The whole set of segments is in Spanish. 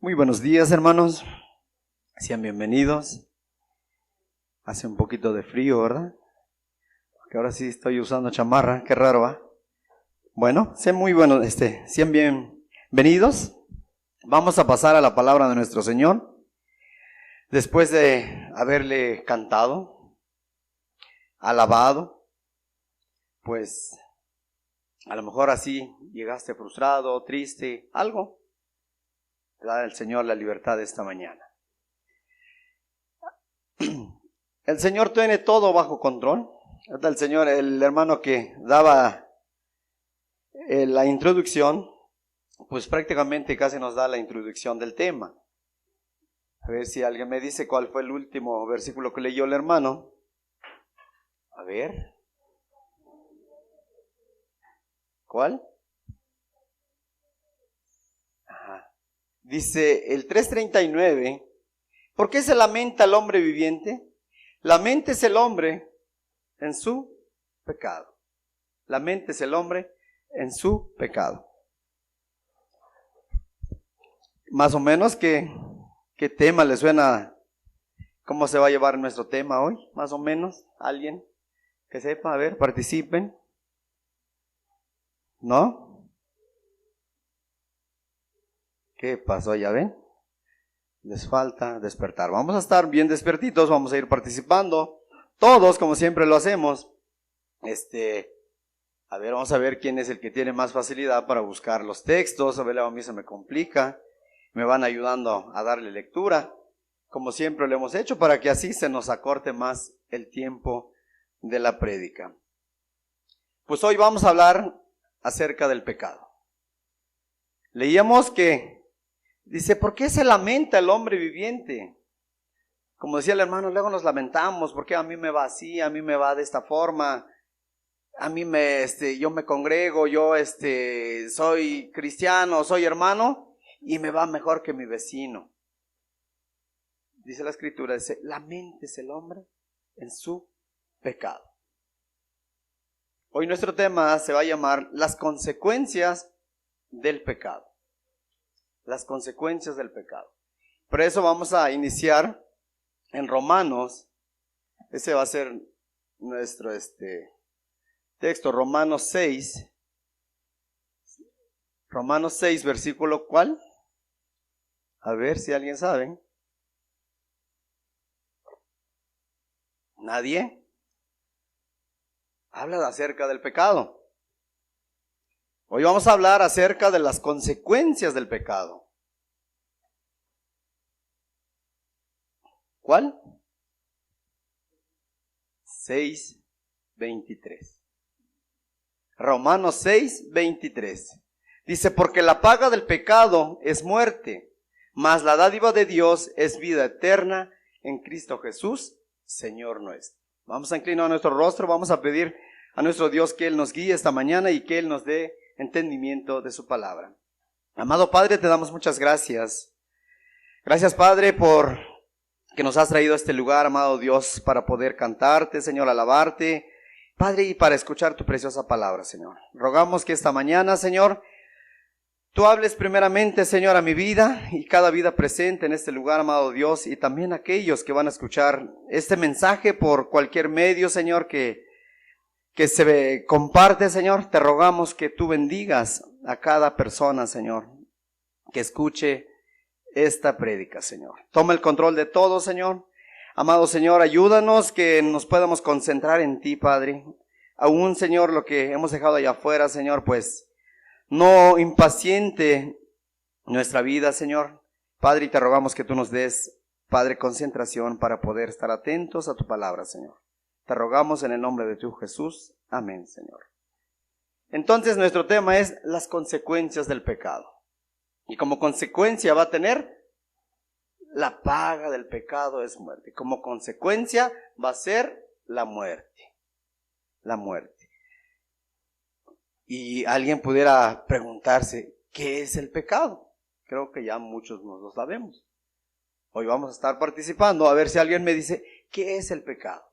Muy buenos días, hermanos. Sean bienvenidos. Hace un poquito de frío, ¿verdad? Que ahora sí estoy usando chamarra, qué raro, ¿va? Bueno, sean muy buenos, sean bienvenidos. Vamos a pasar a la palabra de nuestro Señor. Después de haberle cantado, alabado, pues a lo mejor así llegaste frustrado, triste, algo. Da al Señor la libertad de esta mañana. El Señor tiene todo bajo control. El Señor, el hermano que daba la introducción, pues prácticamente casi nos da la introducción del tema. A ver si alguien me dice cuál fue el último versículo que leyó el hermano. A ver. ¿Cuál? Ajá. Dice el 3:39, ¿por qué se lamenta el hombre viviente? Laméntese el hombre en su pecado. Laméntese el hombre en su pecado. Más o menos, ¿qué tema le suena? ¿Cómo se va a llevar nuestro tema hoy? Más o menos, alguien que sepa, a ver, participen. ¿No? ¿Qué pasó? ¿Ya ven? Les falta despertar. Vamos a estar bien despertitos, vamos a ir participando. Todos, como siempre lo hacemos. A ver, vamos a ver quién es el que tiene más facilidad para buscar los textos. A ver, a mí se me complica. Me van ayudando a darle lectura, como siempre lo hemos hecho, para que así se nos acorte más el tiempo de la prédica. Pues hoy vamos a hablar acerca del pecado. Leíamos que dice, ¿por qué se lamenta el hombre viviente? Como decía el hermano, luego nos lamentamos, porque a mí me va así, a mí me va de esta forma, a mí yo me congrego, yo soy cristiano, soy hermano, y me va mejor que mi vecino. Dice la escritura, dice, laméntese el hombre en su pecado. Hoy nuestro tema se va a llamar las consecuencias del pecado. Las consecuencias del pecado. Por eso vamos a iniciar en Romanos. Ese va a ser nuestro texto, Romanos 6. Romanos 6, versículo ¿cuál? A ver si alguien sabe. ¿Nadie? Habla acerca del pecado. Hoy vamos a hablar acerca de las consecuencias del pecado. ¿Cuál? 6:23. Romanos 6:23. Dice, porque la paga del pecado es muerte, mas la dádiva de Dios es vida eterna en Cristo Jesús, Señor nuestro. Vamos a inclinar nuestro rostro, vamos a pedir a nuestro Dios que Él nos guíe esta mañana y que Él nos dé entendimiento de su palabra. Amado Padre, te damos muchas gracias. Gracias, Padre, por que nos has traído a este lugar, amado Dios, para poder cantarte, Señor, alabarte, Padre, y para escuchar tu preciosa palabra, Señor. Rogamos que esta mañana, Señor, tú hables primeramente, Señor, a mi vida y cada vida presente en este lugar, amado Dios, y también a aquellos que van a escuchar este mensaje por cualquier medio, Señor, que se comparte, Señor. Te rogamos que tú bendigas a cada persona, Señor, que escuche esta prédica, Señor. Toma el control de todo, Señor. Amado Señor, ayúdanos que nos podamos concentrar en ti, Padre. Aún, Señor, lo que hemos dejado allá afuera, Señor, pues no impaciente nuestra vida, Señor. Padre, y te rogamos que tú nos des, Padre, concentración para poder estar atentos a tu palabra, Señor. Te rogamos en el nombre de tu Jesús. Amén, Señor. Entonces, nuestro tema es las consecuencias del pecado. Y como consecuencia va a tener, la paga del pecado es muerte. Como consecuencia va a ser la muerte. La muerte. Y alguien pudiera preguntarse, ¿qué es el pecado? Creo que ya muchos no lo sabemos. Hoy vamos a estar participando a ver si alguien me dice, ¿qué es el pecado?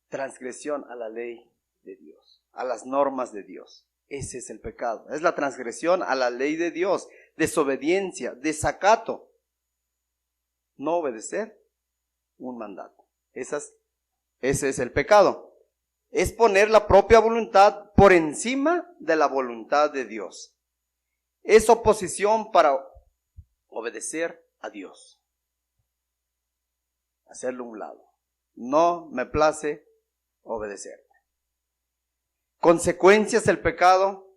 Transgresión a la ley de Dios, a las normas de Dios. Ese es el pecado, es la transgresión a la ley de Dios, desobediencia, desacato, no obedecer un mandato. Ese es el pecado. Es poner la propia voluntad por encima de la voluntad de Dios. Es oposición para obedecer a Dios. Hacerlo a un lado. No me place obedecer. Consecuencias del pecado.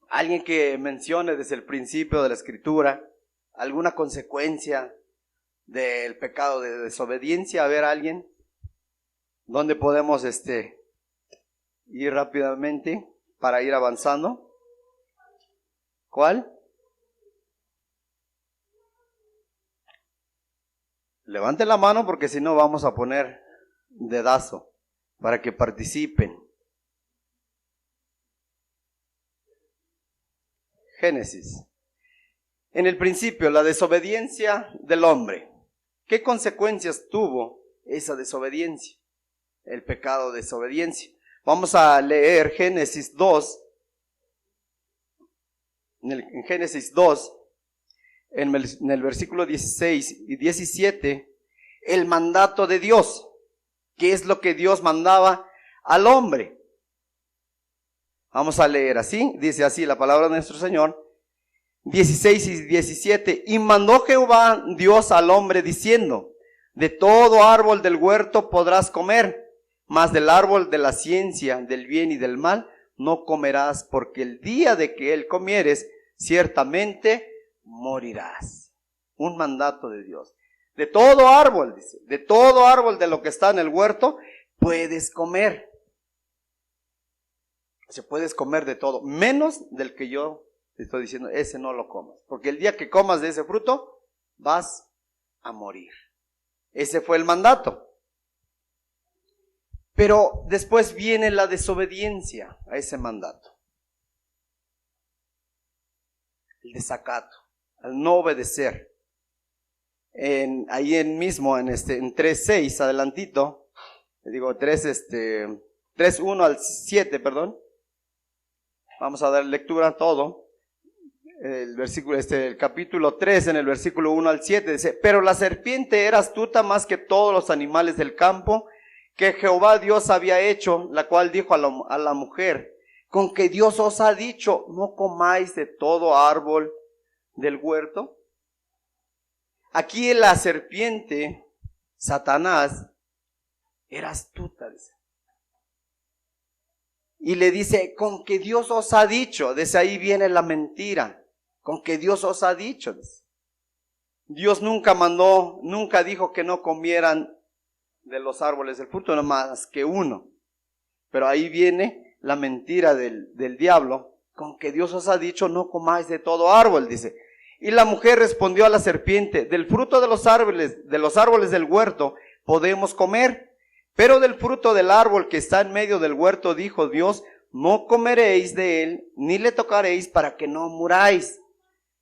Alguien que mencione desde el principio de la Escritura alguna consecuencia del pecado de desobediencia. A ver, alguien. ¿Dónde podemos ir rápidamente para ir avanzando? ¿Cuál? Levanten la mano porque si no vamos a poner dedazo para que participen. Génesis. En el principio, la desobediencia del hombre. ¿Qué consecuencias tuvo esa desobediencia? El pecado de desobediencia. Vamos a leer Génesis 2. En Génesis 2, en el versículo 16 y 17, el mandato de Dios. ¿Qué es lo que Dios mandaba al hombre? Vamos a leer así, dice así la palabra de nuestro Señor, 16 y 17. Y mandó Jehová Dios al hombre diciendo: de todo árbol del huerto podrás comer, mas del árbol de la ciencia del bien y del mal no comerás, porque el día de que él comieres, ciertamente morirás. Un mandato de Dios. De todo árbol, dice, de todo árbol de lo que está en el huerto, puedes comer. O sea, puedes comer de todo, menos del que yo te estoy diciendo, ese no lo comas. Porque el día que comas de ese fruto, vas a morir. Ese fue el mandato. Pero después viene la desobediencia a ese mandato. El desacato, al no obedecer. Ahí mismo en 3:6, adelantito, digo 3:1 al 7, perdón. Vamos a dar lectura a todo. El versículo, el capítulo 3, en el versículo 1 al 7, dice: pero la serpiente era astuta más que todos los animales del campo que Jehová Dios había hecho, la cual dijo a la mujer: con que Dios os ha dicho, no comáis de todo árbol del huerto. Aquí la serpiente, Satanás, era astuta, dice. Y le dice, con que Dios os ha dicho. Desde ahí viene la mentira. Con que Dios os ha dicho, dice. Dios nunca mandó, nunca dijo que no comieran de los árboles del fruto, no más que uno. Pero ahí viene la mentira del diablo. Con que Dios os ha dicho, no comáis de todo árbol, dice. Y la mujer respondió a la serpiente: del fruto de los árboles del huerto podemos comer, pero del fruto del árbol que está en medio del huerto, dijo Dios, no comeréis de él, ni le tocaréis, para que no muráis.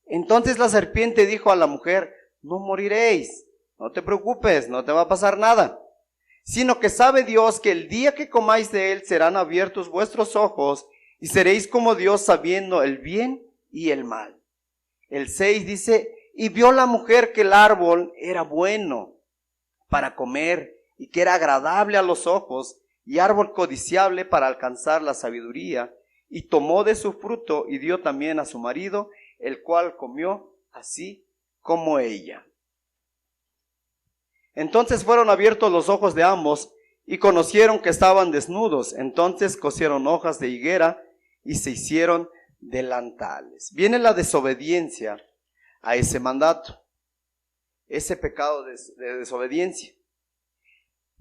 Entonces la serpiente dijo a la mujer: no moriréis, no te preocupes, no te va a pasar nada, sino que sabe Dios que el día que comáis de él serán abiertos vuestros ojos, y seréis como Dios, sabiendo el bien y el mal. El 6 dice: y vio la mujer que el árbol era bueno para comer, y que era agradable a los ojos, y árbol codiciable para alcanzar la sabiduría, y tomó de su fruto, y dio también a su marido, el cual comió así como ella. Entonces fueron abiertos los ojos de ambos, y conocieron que estaban desnudos. Entonces cosieron hojas de higuera, y se hicieron delantales. Viene la desobediencia a ese mandato, ese pecado de desobediencia.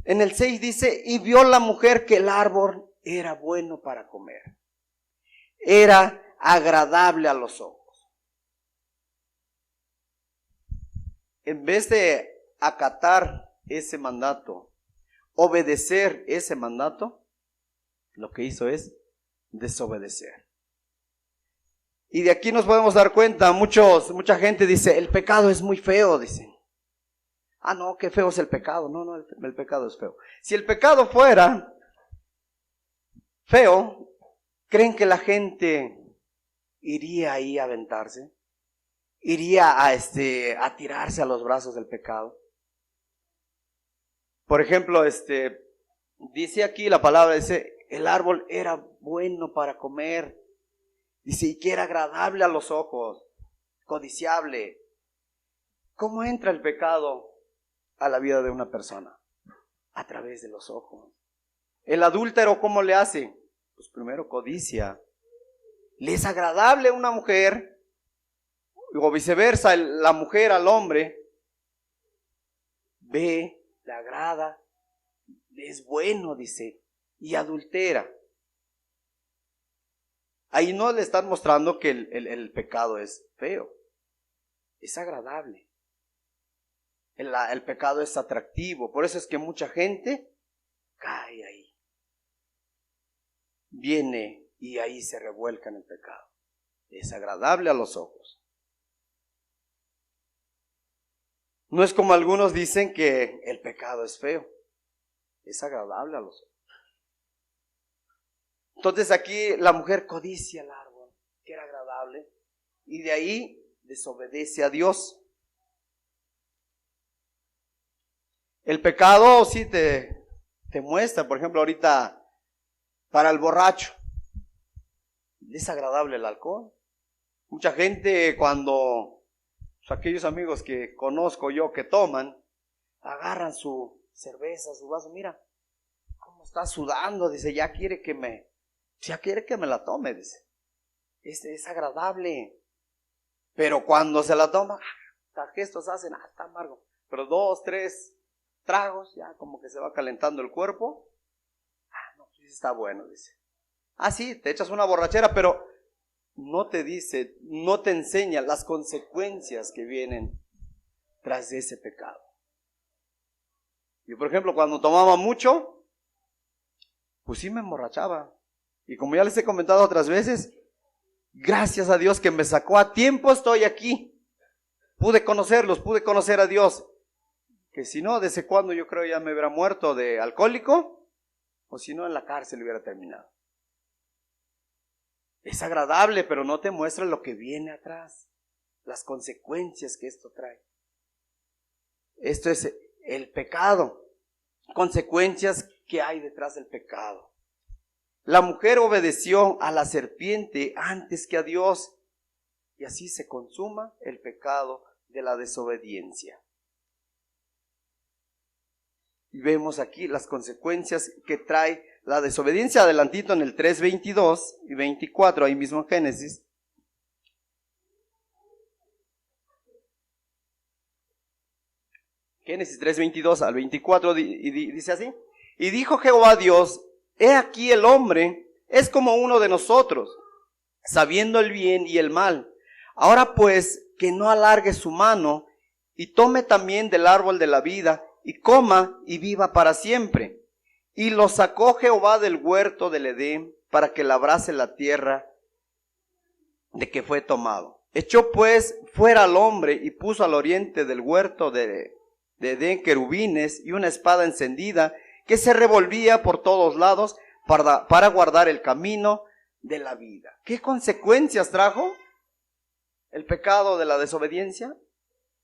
En el 6 dice: y vio la mujer que el árbol era bueno para comer, era agradable a los ojos. En vez de acatar ese mandato, obedecer ese mandato, lo que hizo es desobedecer. Y de aquí nos podemos dar cuenta, mucha gente dice, el pecado es muy feo, dicen. Ah, no, qué feo es el pecado. No, el pecado es feo. Si el pecado fuera feo, ¿creen que la gente iría ahí a aventarse? ¿Iría a tirarse a los brazos del pecado? Por ejemplo, dice aquí la palabra, dice, el árbol era bueno para comer. Dice, y que era agradable a los ojos, codiciable. ¿Cómo entra el pecado a la vida de una persona? A través de los ojos. El adúltero, ¿cómo le hace? Pues primero codicia. Le es agradable a una mujer, o viceversa, la mujer al hombre, ve, le agrada, le es bueno, dice, y adultera. Ahí no le están mostrando que el pecado es feo, es agradable. El pecado es atractivo, por eso es que mucha gente cae ahí. Viene y ahí se revuelca en el pecado. Es agradable a los ojos. No es como algunos dicen que el pecado es feo, es agradable a los ojos. Entonces aquí la mujer codicia el árbol, que era agradable, y de ahí desobedece a Dios. El pecado sí te muestra, por ejemplo, ahorita para el borracho, es agradable el alcohol. Mucha gente cuando, aquellos amigos que conozco yo que toman, agarran su cerveza, su vaso, mira cómo está sudando, dice, ya quiere que me la tome, dice. Es agradable. Pero cuando se la toma, gestos hacen, está amargo. Pero 2, 3 tragos, ya como que se va calentando el cuerpo. No, está bueno, dice. Sí, te echas una borrachera, pero no te dice, no te enseña las consecuencias que vienen tras de ese pecado. Yo, por ejemplo, cuando tomaba mucho, pues sí me emborrachaba. Y como ya les he comentado otras veces, gracias a Dios que me sacó a tiempo, estoy aquí. Pude conocerlos, pude conocer a Dios. Que si no, ¿desde cuándo yo creo ya me hubiera muerto de alcohólico? O si no, en la cárcel hubiera terminado. Es agradable, pero no te muestra lo que viene atrás, las consecuencias que esto trae. Esto es el pecado, consecuencias que hay detrás del pecado. La mujer obedeció a la serpiente antes que a Dios, y así se consuma el pecado de la desobediencia. Y vemos aquí las consecuencias que trae la desobediencia, adelantito en el 3:22 y 24, ahí mismo en Génesis. Génesis 3:22 al 24 dice así: y dijo Jehová Dios, he aquí el hombre es como uno de nosotros, sabiendo el bien y el mal. Ahora pues, que no alargue su mano y tome también del árbol de la vida y coma y viva para siempre. Y lo sacó Jehová del huerto del Edén para que labrase la tierra de que fue tomado. Echó pues fuera al hombre y puso al oriente del huerto de Edén querubines y una espada encendida que se revolvía por todos lados para guardar el camino de la vida. ¿Qué consecuencias trajo el pecado de la desobediencia?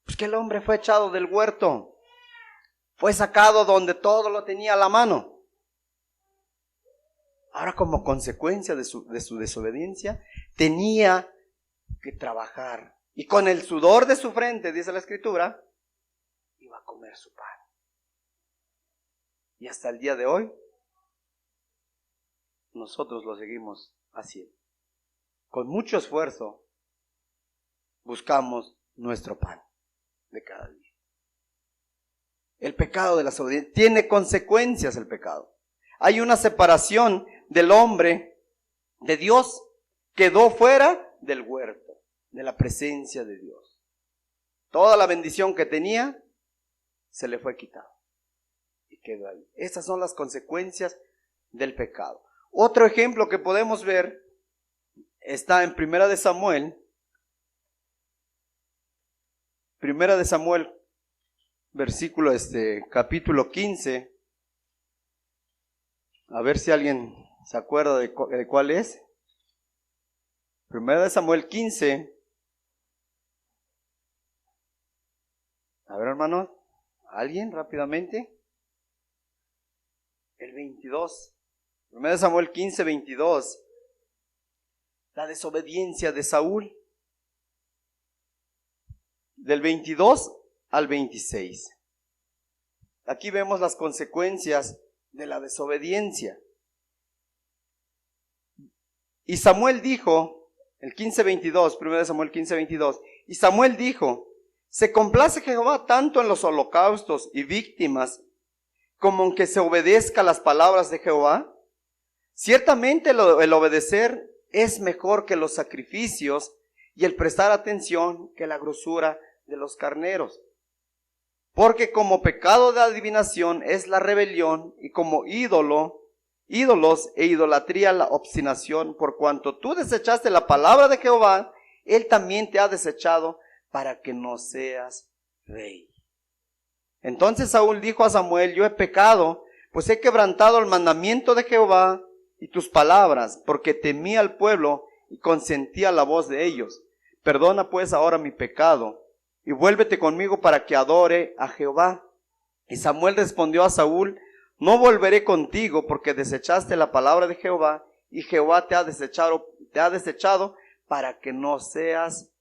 Pues que el hombre fue echado del huerto, fue sacado donde todo lo tenía a la mano. Ahora, como consecuencia de su desobediencia, tenía que trabajar. Y con el sudor de su frente, dice la Escritura, iba a comer su pan. Y hasta el día de hoy, nosotros lo seguimos haciendo. Con mucho esfuerzo, buscamos nuestro pan de cada día. El pecado de la desobediencia tiene consecuencias. El pecado. Hay una separación del hombre de Dios. Quedó fuera del huerto, de la presencia de Dios. Toda la bendición que tenía se le fue quitada y quedó ahí. Estas son las consecuencias del pecado. Otro ejemplo que podemos ver está en Primera de Samuel. Primera de Samuel, capítulo 15. A ver si alguien ¿Se acuerda de cuál es? Primero de Samuel 15. A ver, hermano, ¿alguien rápidamente? El 22. Primero de Samuel 15, 22. La desobediencia de Saúl. Del 22 al 26. Aquí vemos las consecuencias de la desobediencia. Y Samuel dijo, el 15:22, primero de Samuel 15:22, y Samuel dijo, ¿se complace Jehová tanto en los holocaustos y víctimas como en que se obedezca las palabras de Jehová? Ciertamente el obedecer es mejor que los sacrificios y el prestar atención que la grosura de los carneros. Porque como pecado de adivinación es la rebelión y como ídolos e idolatría la obstinación, por cuanto tú desechaste la palabra de Jehová, Él también te ha desechado para que no seas rey. Entonces Saúl dijo a Samuel, yo he pecado, pues he quebrantado el mandamiento de Jehová y tus palabras, porque temí al pueblo y consentí a la voz de ellos. Perdona pues ahora mi pecado y vuélvete conmigo para que adore a Jehová. Y Samuel respondió a Saúl, no volveré contigo porque desechaste la palabra de Jehová y Jehová te ha desechado para que no seas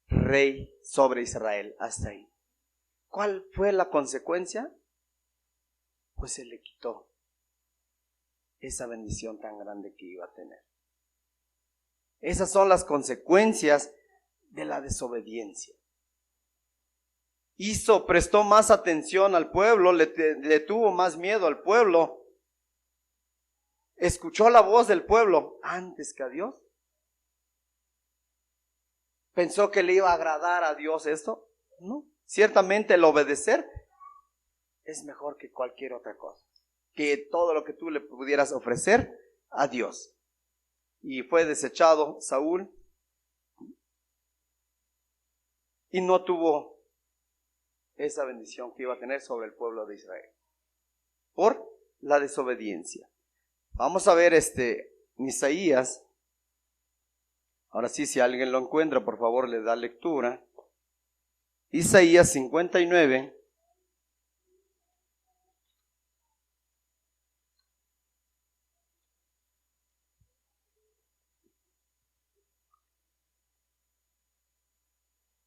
rey sobre Israel. Hasta ahí. ¿Cuál fue la consecuencia? Pues se le quitó esa bendición tan grande que iba a tener. Esas son las consecuencias de la desobediencia. Prestó más atención al pueblo, le tuvo más miedo al pueblo, escuchó la voz del pueblo antes que a Dios. ¿Pensó que le iba a agradar a Dios esto? No. Ciertamente el obedecer es mejor que cualquier otra cosa, que todo lo que tú le pudieras ofrecer a Dios. Y fue desechado Saúl y no tuvo esa bendición que iba a tener sobre el pueblo de Israel por la desobediencia. Vamos a ver en Isaías. Ahora sí, si alguien lo encuentra, por favor le da lectura. Isaías 59.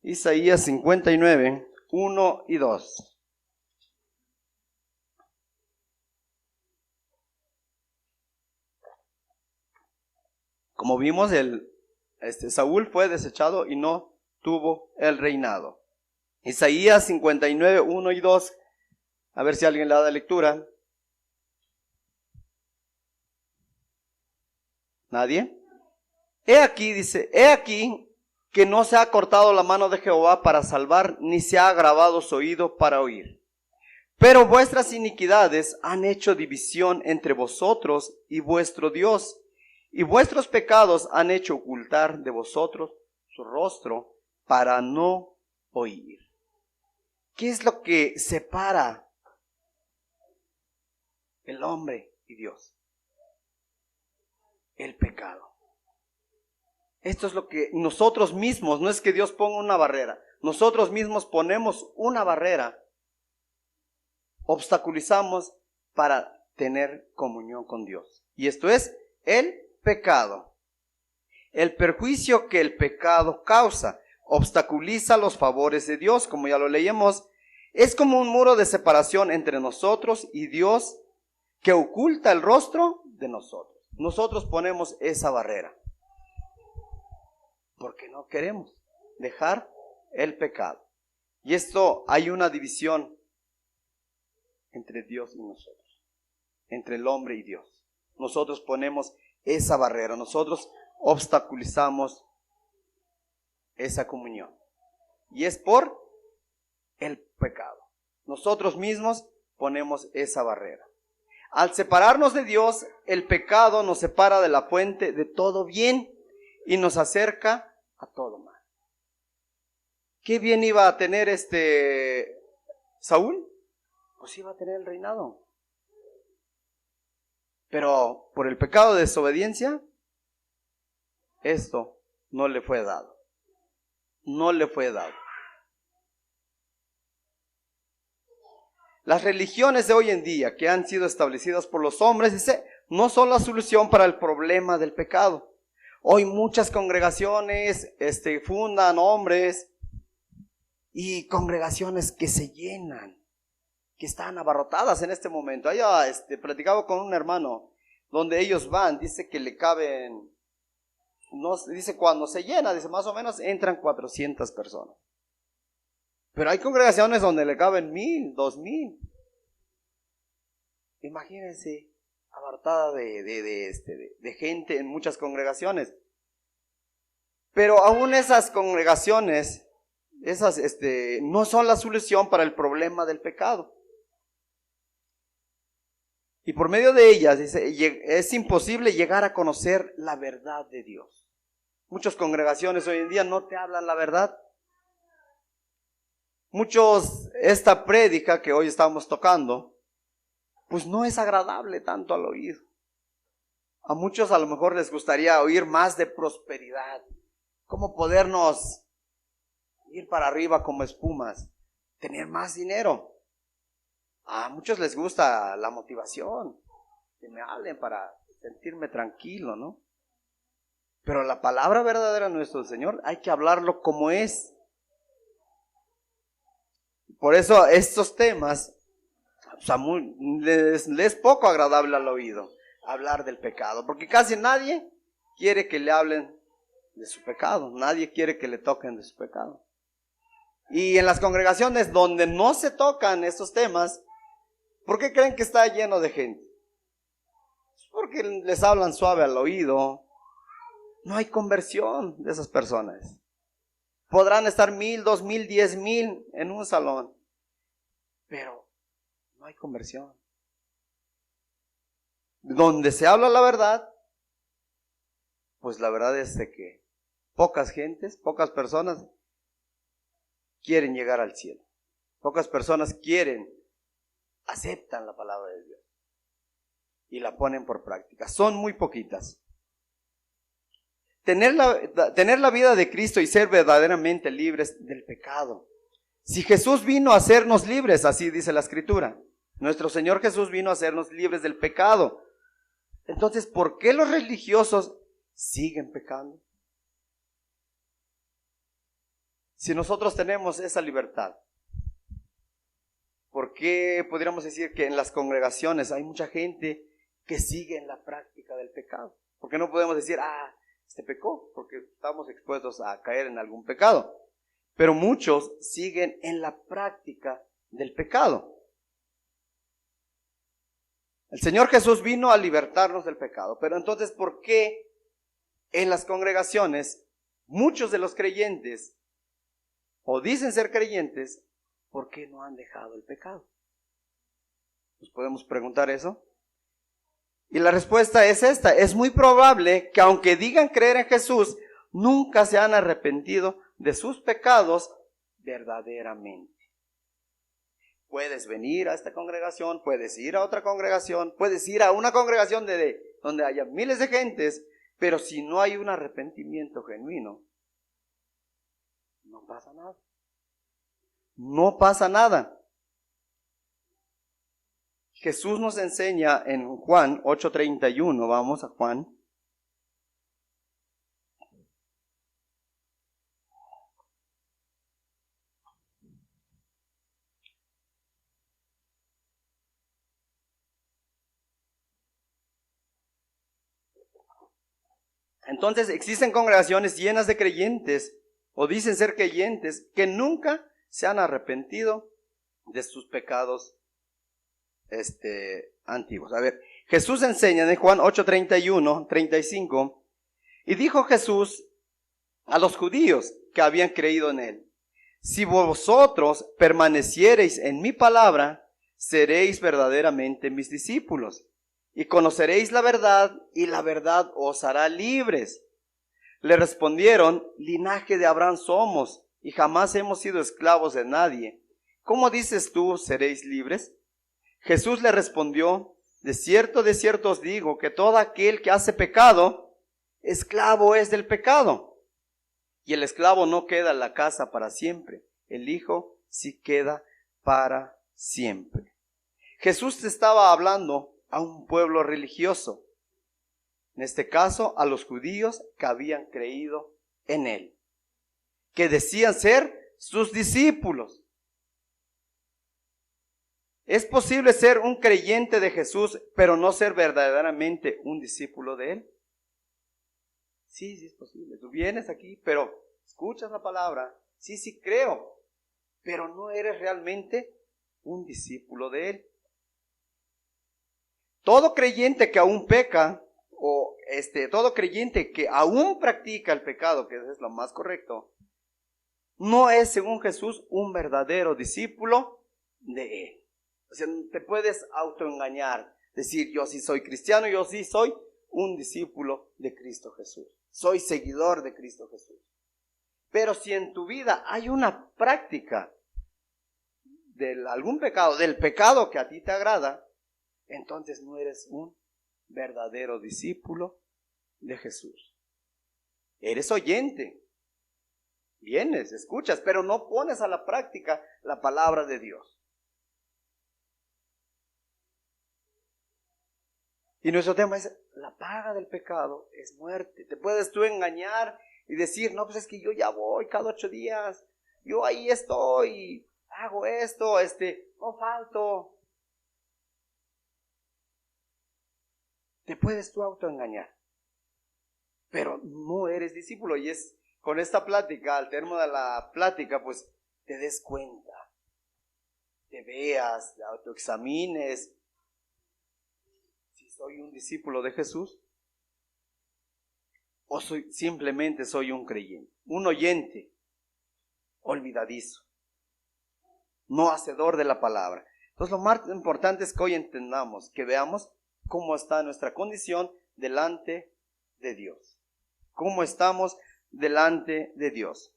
Isaías 59, 1 y 2. Como vimos, Saúl fue desechado y no tuvo el reinado. Isaías 59, 1 y 2. A ver si alguien le da lectura. ¿Nadie? He aquí, dice, he aquí que no se ha cortado la mano de Jehová para salvar, ni se ha agravado su oído para oír. Pero vuestras iniquidades han hecho división entre vosotros y vuestro Dios, y vuestros pecados han hecho ocultar de vosotros su rostro para no oír. ¿Qué es lo que separa el hombre y Dios? El pecado. Esto es lo que nosotros mismos, no es que Dios ponga una barrera, nosotros mismos ponemos una barrera, obstaculizamos para tener comunión con Dios. Y esto es el pecado. El perjuicio que el pecado causa obstaculiza los favores de Dios, como ya lo leímos, es como un muro de separación entre nosotros y Dios que oculta el rostro de nosotros. Nosotros ponemos esa barrera porque no queremos dejar el pecado. Y esto hay una división entre Dios y nosotros, entre el hombre y Dios. Nosotros ponemos esa barrera, nosotros obstaculizamos esa comunión. Y es por el pecado. Nosotros mismos ponemos esa barrera. Al separarnos de Dios, el pecado nos separa de la fuente de todo bien y nos acerca a todo mal. ¿Qué bien iba a tener Saúl? Pues iba a tener el reinado. Pero por el pecado de desobediencia, esto no le fue dado. No le fue dado. Las religiones de hoy en día que han sido establecidas por los hombres, dice, no son la solución para el problema del pecado. Hoy muchas congregaciones fundan hombres y congregaciones que se llenan, que están abarrotadas en este momento. Allá platicaba con un hermano donde ellos van, dice que le caben, no, dice cuando se llena, dice más o menos entran 400 personas. Pero hay congregaciones donde le caben 1,000, 2,000. Imagínense, abarrotada de gente en muchas congregaciones. Pero aún esas congregaciones, no son la solución para el problema del pecado. Y por medio de ellas, dice, es imposible llegar a conocer la verdad de Dios. Muchas congregaciones hoy en día no te hablan la verdad. Esta prédica que hoy estamos tocando, pues no es agradable tanto al oído. A muchos a lo mejor les gustaría oír más de prosperidad, cómo podernos ir para arriba como espumas, tener más dinero. A muchos les gusta la motivación, que me hablen para sentirme tranquilo, ¿no? Pero la palabra verdadera de nuestro Señor hay que hablarlo como es. Por eso estos temas, les es poco agradable al oído hablar del pecado, porque casi nadie quiere que le hablen de su pecado, nadie quiere que le toquen de su pecado. Y en las congregaciones donde no se tocan estos temas, ¿por qué creen que está lleno de gente? Porque les hablan suave al oído. No hay conversión de esas personas. Podrán estar 1,000, 2,000, 10,000 en un salón, pero no hay conversión. Donde se habla la verdad, pues la verdad es de que pocas personas quieren llegar al cielo. Pocas personas aceptan la palabra de Dios y la ponen por práctica. Son muy poquitas. Tener la vida de Cristo y ser verdaderamente libres del pecado. Si Jesús vino a hacernos libres, así dice la Escritura, nuestro Señor Jesús vino a hacernos libres del pecado. Entonces, ¿por qué los religiosos siguen pecando? Si nosotros tenemos esa libertad, ¿por qué podríamos decir que en las congregaciones hay mucha gente que sigue en la práctica del pecado? ¿Por qué no podemos decir, pecó? Porque estamos expuestos a caer en algún pecado. Pero muchos siguen en la práctica del pecado. El Señor Jesús vino a libertarnos del pecado. Pero entonces, ¿por qué en las congregaciones muchos de los creyentes, o dicen ser creyentes, ¿por qué no han dejado el pecado? ¿Nos podemos preguntar eso? Y la respuesta es esta: es muy probable que aunque digan creer en Jesús, nunca se han arrepentido de sus pecados verdaderamente. Puedes venir a esta congregación, puedes ir a otra congregación, puedes ir a una congregación donde haya miles de gentes, pero si no hay un arrepentimiento genuino, no pasa nada. No pasa nada. Jesús nos enseña en Juan 8:31, vamos a Juan. Entonces existen congregaciones llenas de creyentes, o dicen ser creyentes, que nunca se han arrepentido de sus pecados antiguos. A ver, Jesús enseña en Juan 8:31, 35, y dijo Jesús a los judíos que habían creído en él: si vosotros permaneciereis en mi palabra, seréis verdaderamente mis discípulos, y conoceréis la verdad, y la verdad os hará libres. Le respondieron: linaje de Abraham somos, y jamás hemos sido esclavos de nadie. ¿Cómo dices tú, seréis libres? Jesús le respondió: de cierto os digo que todo aquel que hace pecado, esclavo es del pecado. Y el esclavo no queda en la casa para siempre, el hijo sí queda para siempre. Jesús estaba hablando a un pueblo religioso, en este caso a los judíos que habían creído en él, que decían ser sus discípulos. ¿Es posible ser un creyente de Jesús, pero no ser verdaderamente un discípulo de Él? Sí, sí es posible. Tú vienes aquí, pero escuchas la palabra. Sí, sí creo, pero no eres realmente un discípulo de Él. Todo creyente que aún peca, o todo creyente que aún practica el pecado, que es lo más correcto, no es, según Jesús, un verdadero discípulo de Él. O sea, te puedes autoengañar, decir yo sí soy cristiano, yo sí soy un discípulo de Cristo Jesús, soy seguidor de Cristo Jesús. Pero si en tu vida hay una práctica de algún pecado, del pecado que a ti te agrada, entonces no eres un verdadero discípulo de Jesús. Eres oyente, vienes, escuchas, pero no pones a la práctica la palabra de Dios. Y nuestro tema es, la paga del pecado es muerte. Te puedes tú engañar y decir, no, pues es que yo ya voy cada 8 días, yo ahí estoy, hago esto, no falto. Te puedes tú autoengañar, pero no eres discípulo. Y es con esta plática, al término de la plática, pues te des cuenta, te veas, te autoexamines. ¿Soy un discípulo de Jesús? ¿O simplemente soy un creyente? Un oyente olvidadizo, no hacedor de la palabra. Entonces lo más importante es que hoy entendamos, que veamos cómo está nuestra condición delante de Dios. Cómo estamos delante de Dios.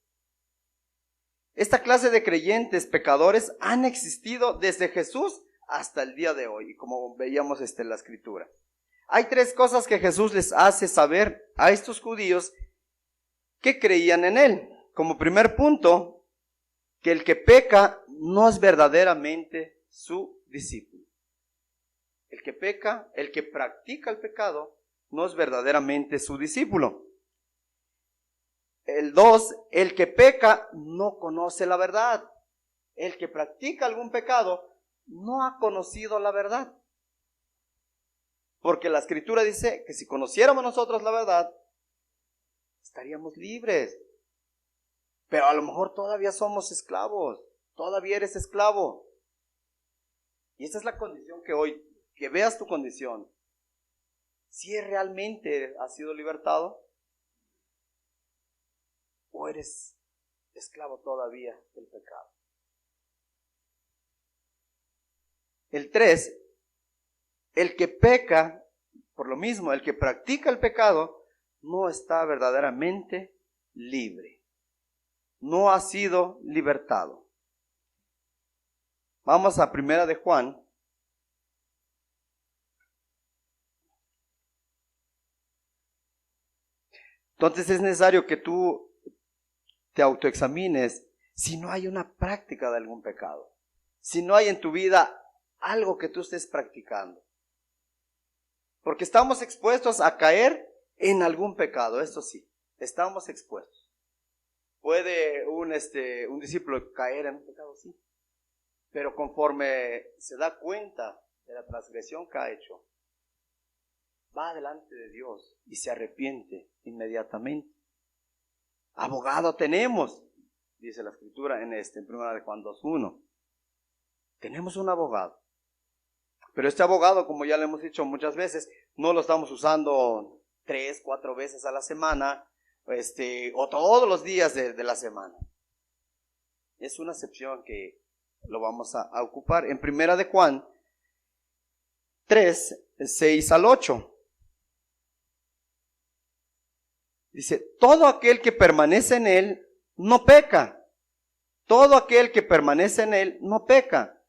Esta clase de creyentes pecadores han existido desde Jesús hasta el día de hoy, como veíamos en la escritura. Hay 3 cosas que Jesús les hace saber a estos judíos que creían en Él. Como primer punto, que el que peca no es verdaderamente su discípulo. El que peca, el que practica el pecado, no es verdaderamente su discípulo. El 2, el que peca no conoce la verdad. El que practica algún pecado no ha conocido la verdad. Porque la escritura dice que si conociéramos nosotros la verdad, estaríamos libres. Pero a lo mejor todavía somos esclavos, todavía eres esclavo. Y esa es la condición que hoy, que veas tu condición. Si realmente has sido libertado, o eres esclavo todavía del pecado. El 3, el que peca, por lo mismo, el que practica el pecado, no está verdaderamente libre. No ha sido libertado. Vamos a 1 de Juan. Entonces es necesario que tú te autoexamines si no hay una práctica de algún pecado. Si no hay en tu vida algo que tú estés practicando. Porque estamos expuestos a caer en algún pecado, esto sí, estamos expuestos. ¿Puede un discípulo caer en un pecado? Sí. Pero conforme se da cuenta de la transgresión que ha hecho, va delante de Dios y se arrepiente inmediatamente. Abogado tenemos, dice la escritura en 1 de Juan 2:1. Tenemos un abogado. Pero este abogado, como ya le hemos dicho muchas veces, no lo estamos usando 3, 4 veces a la semana, o todos los días de la semana. Es una excepción que lo vamos a ocupar. En 1 de Juan 3, 6 al 8. Dice, todo aquel que permanece en él no peca. Todo aquel que permanece en él no peca.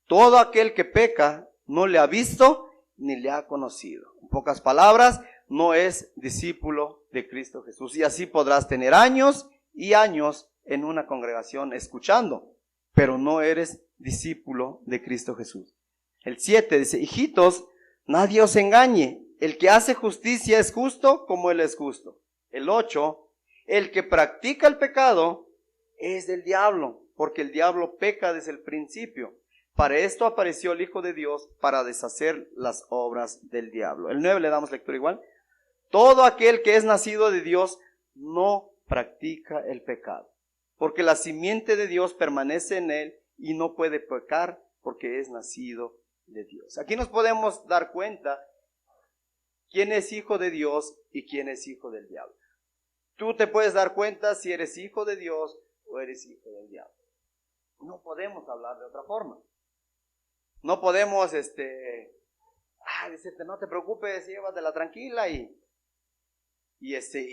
Todo aquel que peca no le ha visto ni le ha conocido. En pocas palabras, no es discípulo de Cristo Jesús. Y así podrás tener años y años en una congregación escuchando, pero no eres discípulo de Cristo Jesús. El 7 dice, hijitos, nadie os engañe. El que hace justicia es justo como Él es justo. El 8, el que practica el pecado es del diablo, porque el diablo peca desde el principio. Para esto apareció el Hijo de Dios, para deshacer las obras del diablo. El 9 le damos lectura igual. Todo aquel que es nacido de Dios no practica el pecado, porque la simiente de Dios permanece en él y no puede pecar porque es nacido de Dios. Aquí nos podemos dar cuenta quién es hijo de Dios y quién es hijo del diablo. Tú te puedes dar cuenta si eres hijo de Dios o eres hijo del diablo. No podemos hablar de otra forma. No podemos, decirte, no te preocupes, llévatela tranquila y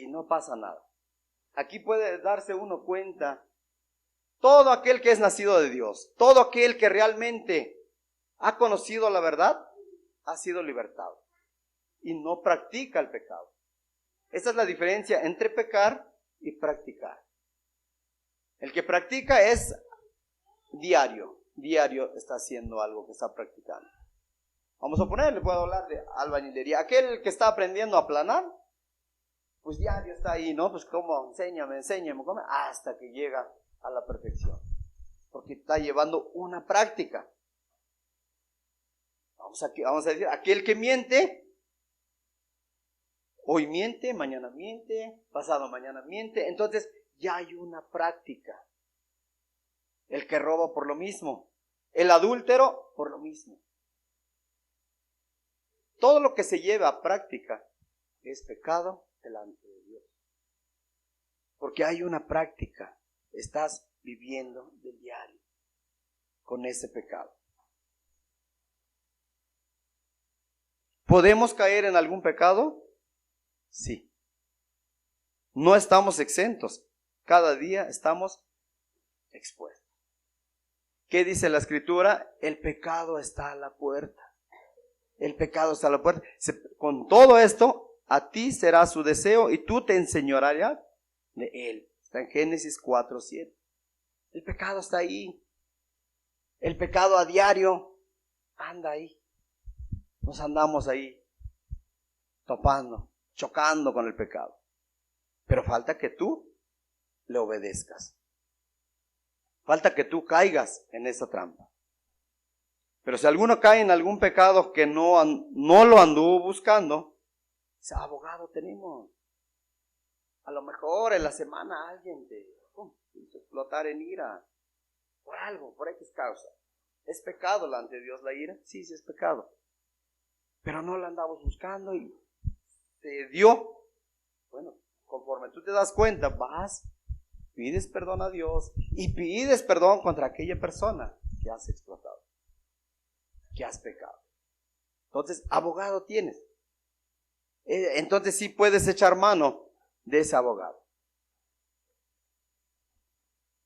no pasa nada. Aquí puede darse uno cuenta, todo aquel que es nacido de Dios, todo aquel que realmente ha conocido la verdad, ha sido libertado y no practica el pecado. Esa es la diferencia entre pecar y practicar. El que practica es diario está haciendo algo que está practicando. Vamos a ponerle, puedo hablar de albañilería. Aquel que está aprendiendo a planar, pues diario está ahí, ¿no? Pues cómo, enséñame, ¿cómo? Hasta que llega a la perfección. Porque está llevando una práctica. Vamos a decir, aquel que miente, hoy miente, mañana miente, pasado mañana miente. Entonces ya hay una práctica. El que roba por lo mismo. El adúltero por lo mismo. Todo lo que se lleva a práctica es pecado delante de Dios. Porque hay una práctica. Estás viviendo del diario con ese pecado. ¿Podemos caer en algún pecado? Sí. No estamos exentos. Cada día estamos expuestos. ¿Qué dice la Escritura? El pecado está a la puerta. El pecado está a la puerta. Con todo esto, a ti será su deseo y tú te enseñorearás de él. Está en Génesis 4:7. El pecado está ahí. El pecado a diario anda ahí. Nos andamos ahí topando, chocando con el pecado. Pero falta que tú le obedezcas. Falta que tú caigas en esa trampa. Pero si alguno cae en algún pecado que no lo anduvo buscando, dice, abogado tenemos. A lo mejor en la semana alguien te hizo explotar en ira. Por algo, por X causa. ¿Es pecado delante de Dios la ira? Sí es pecado. Pero no la andamos buscando y te dio. Bueno, conforme tú te das cuenta, vas, pides perdón a Dios y pides perdón contra aquella persona que has explotado, que has pecado. Entonces, abogado tienes. Entonces sí puedes echar mano de ese abogado.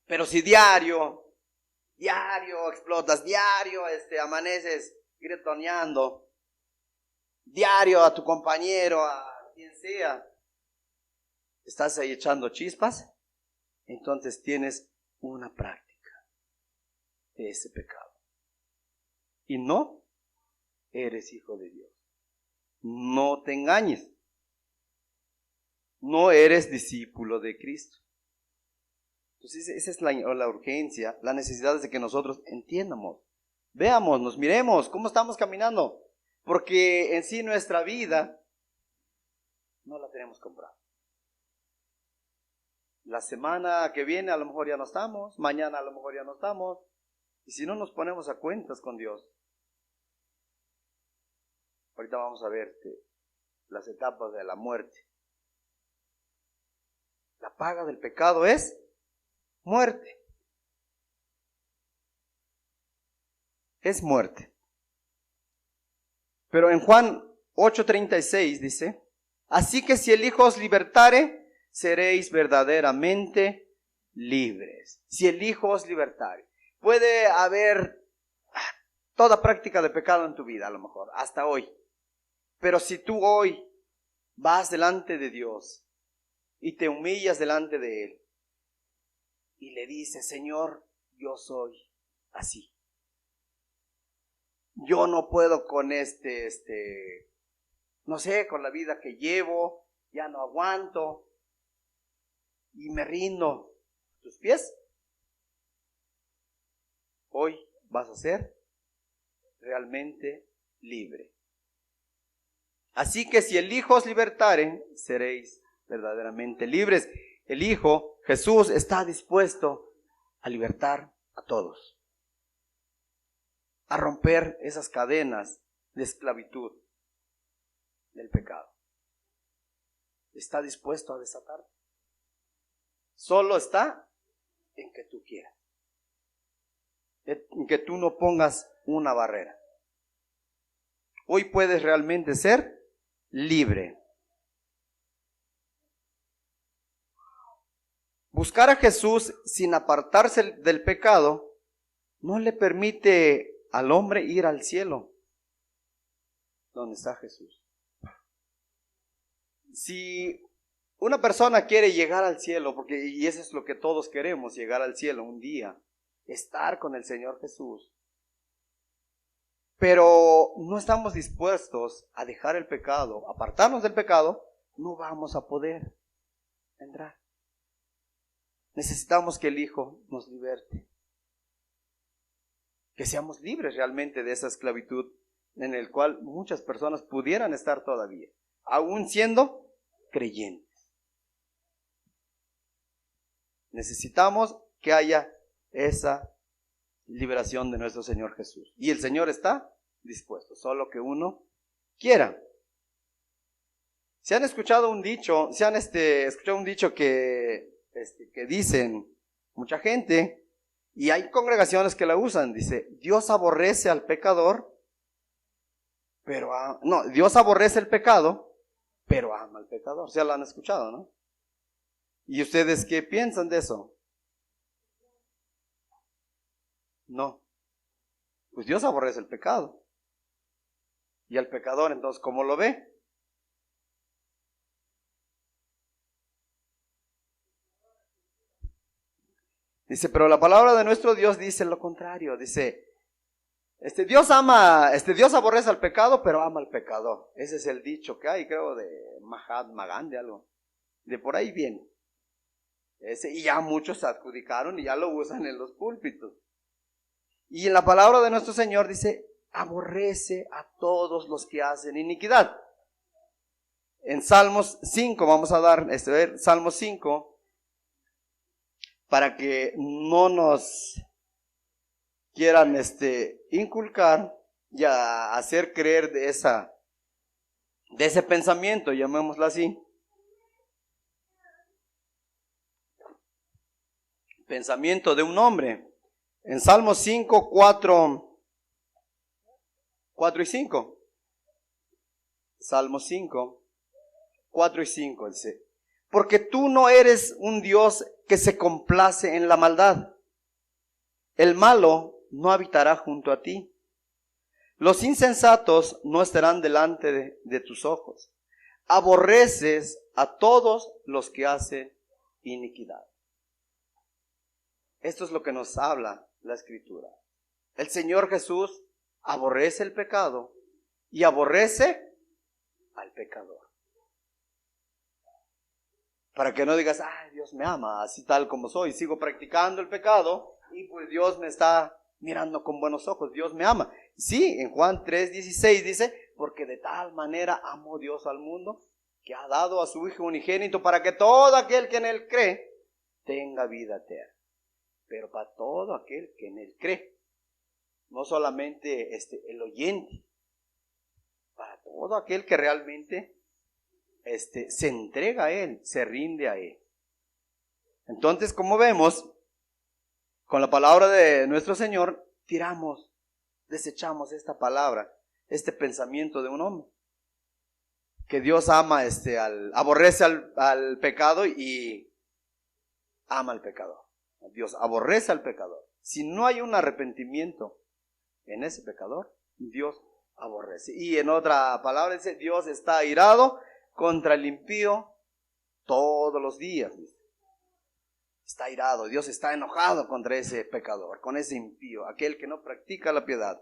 Pero si diario explotas, diario amaneces gritoneando, diario a tu compañero, a quien sea, estás ahí echando chispas, entonces tienes una práctica de ese pecado. Y no eres hijo de Dios. No te engañes. No eres discípulo de Cristo. Entonces esa es la urgencia, la necesidad de que nosotros entiendamos, veamos, nos miremos cómo estamos caminando. Porque en sí nuestra vida no la tenemos comprada. La semana que viene a lo mejor ya no estamos, mañana a lo mejor ya no estamos. Y si no nos ponemos a cuentas con Dios, ahorita vamos a ver las etapas de la muerte. La paga del pecado es muerte. Es muerte. Pero en Juan 8:36 dice, así que si el Hijo os libertare, seréis verdaderamente libres. Si el Hijo os libertare. Puede haber toda práctica de pecado en tu vida, a lo mejor, hasta hoy. Pero si tú hoy vas delante de Dios y te humillas delante de Él y le dices, Señor, yo soy así. Yo no puedo con no sé, con la vida que llevo, ya no aguanto y me rindo a tus pies. Hoy vas a ser realmente libre. Así que si el Hijo os libertare, seréis verdaderamente libres. El Hijo, Jesús, está dispuesto a libertar a todos, a romper esas cadenas de esclavitud del pecado. Está dispuesto a desatar. Solo está en que tú quieras, en que tú no pongas una barrera. Hoy puedes realmente ser libre. Buscar a Jesús sin apartarse del pecado no le permite al hombre ir al cielo, donde está Jesús. Si una persona quiere llegar al cielo, y eso es lo que todos queremos, llegar al cielo un día, estar con el Señor Jesús, pero no estamos dispuestos a dejar el pecado, apartarnos del pecado, no vamos a poder entrar. Necesitamos que el Hijo nos liberte, que seamos libres realmente de esa esclavitud en el cual muchas personas pudieran estar todavía, aún siendo creyentes. Necesitamos que haya esa liberación de nuestro Señor Jesús. Y el Señor está dispuesto, solo que uno quiera. ¿Se han escuchado un dicho? ¿Se han escuchado un dicho que dicen mucha gente, y hay congregaciones que la usan? Dice, Dios aborrece al pecador, pero Dios aborrece el pecado, pero ama al pecador. ¿Se lo han escuchado, no? ¿Y ustedes qué piensan de eso? No. Pues Dios aborrece el pecado. Y al pecador, entonces, ¿cómo lo ve? Dice, pero la palabra de nuestro Dios dice lo contrario. Dice, Dios aborrece al pecado, pero ama al pecador. Ese es el dicho que hay, creo, de Mahatma Gandhi, algo. De por ahí viene. Y ya muchos se adjudicaron y ya lo usan en los púlpitos. Y en la palabra de nuestro Señor dice, aborrece a todos los que hacen iniquidad. En Salmos 5, vamos a dar, Salmos 5, para que no nos quieran inculcar y hacer creer de ese pensamiento, llamémoslo así. Pensamiento de un hombre. En Salmos 5, 4 y 5. Salmos 5, 4 y 5 dice, porque tú no eres un Dios que se complace en la maldad. El malo no habitará junto a ti. Los insensatos no estarán delante de tus ojos. Aborreces a todos los que hacen iniquidad. Esto es lo que nos habla la Escritura. El Señor Jesús aborrece el pecado y aborrece al pecador. Para que no digas, ay, Dios me ama así tal como soy, sigo practicando el pecado y pues Dios me está mirando con buenos ojos, Dios me ama. Sí, en Juan 3:16 dice, porque de tal manera amó Dios al mundo que ha dado a su Hijo unigénito para que todo aquel que en Él cree tenga vida eterna. Pero para todo aquel que en Él cree, no solamente el oyente, para todo aquel que realmente se entrega a Él, se rinde a Él. Entonces, como vemos, con la palabra de nuestro Señor, desechamos esta palabra, este pensamiento de un hombre, que Dios ama, aborrece al pecado y ama al pecador. Dios aborrece al pecador. Si no hay un arrepentimiento en ese pecador, Dios aborrece. Y en otra palabra dice, Dios está airado contra el impío todos los días. Está airado, Dios está enojado contra ese pecador, con ese impío, aquel que no practica la piedad.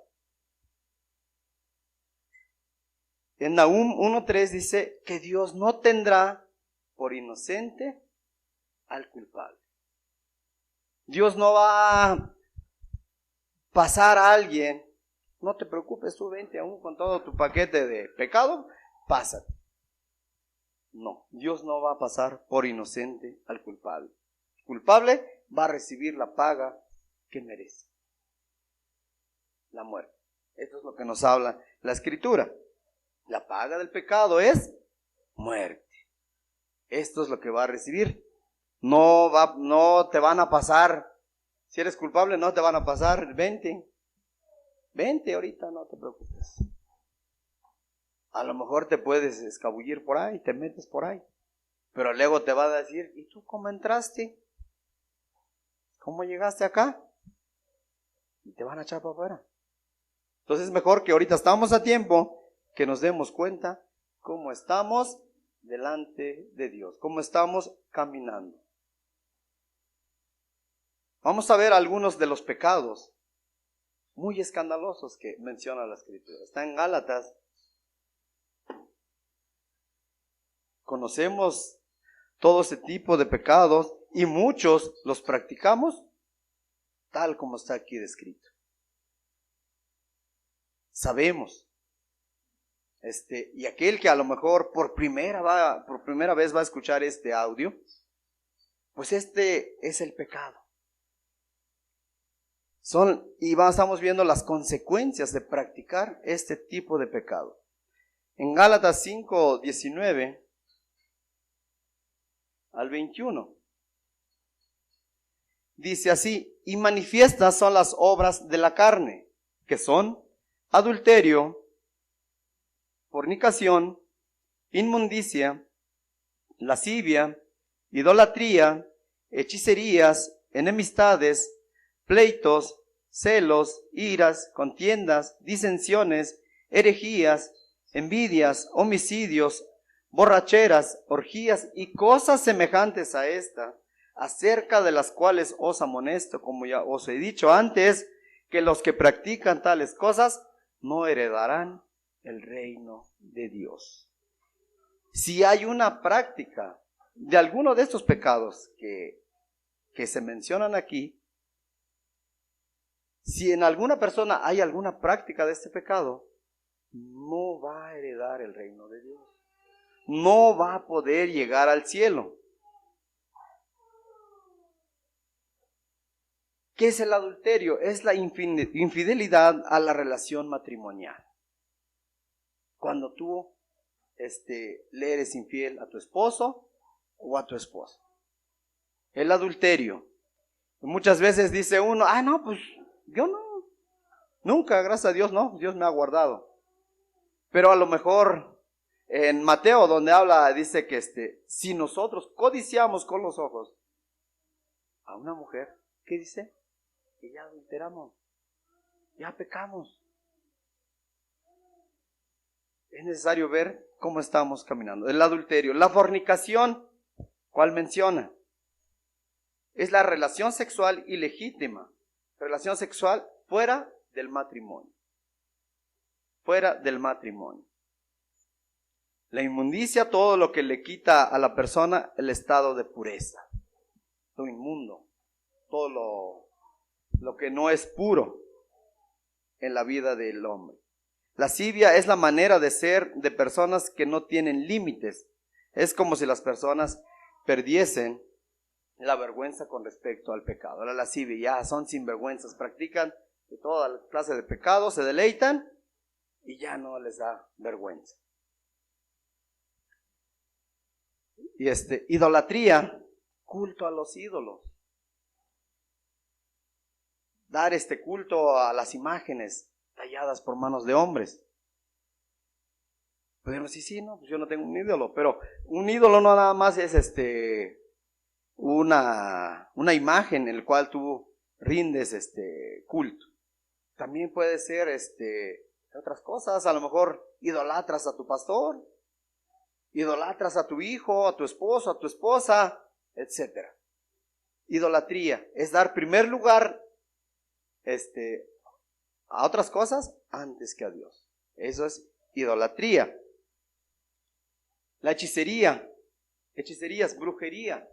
En Nahum 1:3 dice que Dios no tendrá por inocente al culpable. Dios no va a pasar a alguien, no te preocupes, tú vente aún con todo tu paquete de pecado, pásate. No, Dios no va a pasar por inocente al culpable. El culpable va a recibir la paga que merece, la muerte. Esto es lo que nos habla la Escritura. La paga del pecado es muerte. Esto es lo que va a recibir. No te van a pasar, si eres culpable no te van a pasar, vente ahorita, no te preocupes. A lo mejor te puedes escabullir por ahí, te metes por ahí, pero luego te va a decir, ¿y tú cómo entraste? ¿Cómo llegaste acá? Y te van a echar para afuera. Entonces es mejor que ahorita estamos a tiempo, que nos demos cuenta cómo estamos delante de Dios, cómo estamos caminando. Vamos a ver algunos de los pecados muy escandalosos que menciona la Escritura. Está en Gálatas. Conocemos todo ese tipo de pecados y muchos los practicamos tal como está aquí descrito. Sabemos. Y aquel que a lo mejor por primera vez va a escuchar este audio, pues este es el pecado. Estamos viendo las consecuencias de practicar este tipo de pecado. En Gálatas 5:19 al 21 dice así: y manifiestas son las obras de la carne, que son adulterio, fornicación, inmundicia, lascivia, idolatría, hechicerías, enemistades, pleitos, celos, iras, contiendas, disensiones, herejías, envidias, homicidios, borracheras, orgías y cosas semejantes a esta, acerca de las cuales os amonesto, como ya os he dicho antes, que los que practican tales cosas no heredarán el reino de Dios. Si hay una práctica de alguno de estos pecados que se mencionan aquí, si en alguna persona hay alguna práctica de este pecado, no va a heredar el reino de Dios. No va a poder llegar al cielo. ¿Qué es el adulterio? Es la infidelidad a la relación matrimonial. Cuando tú le eres infiel a tu esposo o a tu esposa. El adulterio. Muchas veces dice uno, no, pues yo no. Nunca, gracias a Dios, no. Dios me ha guardado. Pero a lo mejor en Mateo, donde habla, dice que si nosotros codiciamos con los ojos a una mujer, ¿qué dice? Que ya adulteramos, ya pecamos. Es necesario ver cómo estamos caminando. El adulterio, la fornicación, ¿cuál menciona? Es la relación sexual ilegítima, relación sexual fuera del matrimonio. Fuera del matrimonio. La inmundicia, todo lo que le quita a la persona el estado de pureza. Lo inmundo, todo lo que no es puro en la vida del hombre. Lascivia es la manera de ser de personas que no tienen límites. Es como si las personas perdiesen la vergüenza con respecto al pecado. La lascivia, ya son sinvergüenzas, practican de toda clase de pecados, se deleitan y ya no les da vergüenza. Y idolatría, culto a los ídolos. Dar culto a las imágenes talladas por manos de hombres. Podemos decir, sí, no, pues yo no tengo un ídolo, pero un ídolo no nada más es una imagen en la cual tú rindes culto. También puede ser otras cosas. A lo mejor idolatras a tu pastor, idolatras a tu hijo, a tu esposo, a tu esposa, etc. Idolatría es dar primer lugar a otras cosas antes que a Dios. Eso es idolatría. La hechicería es brujería.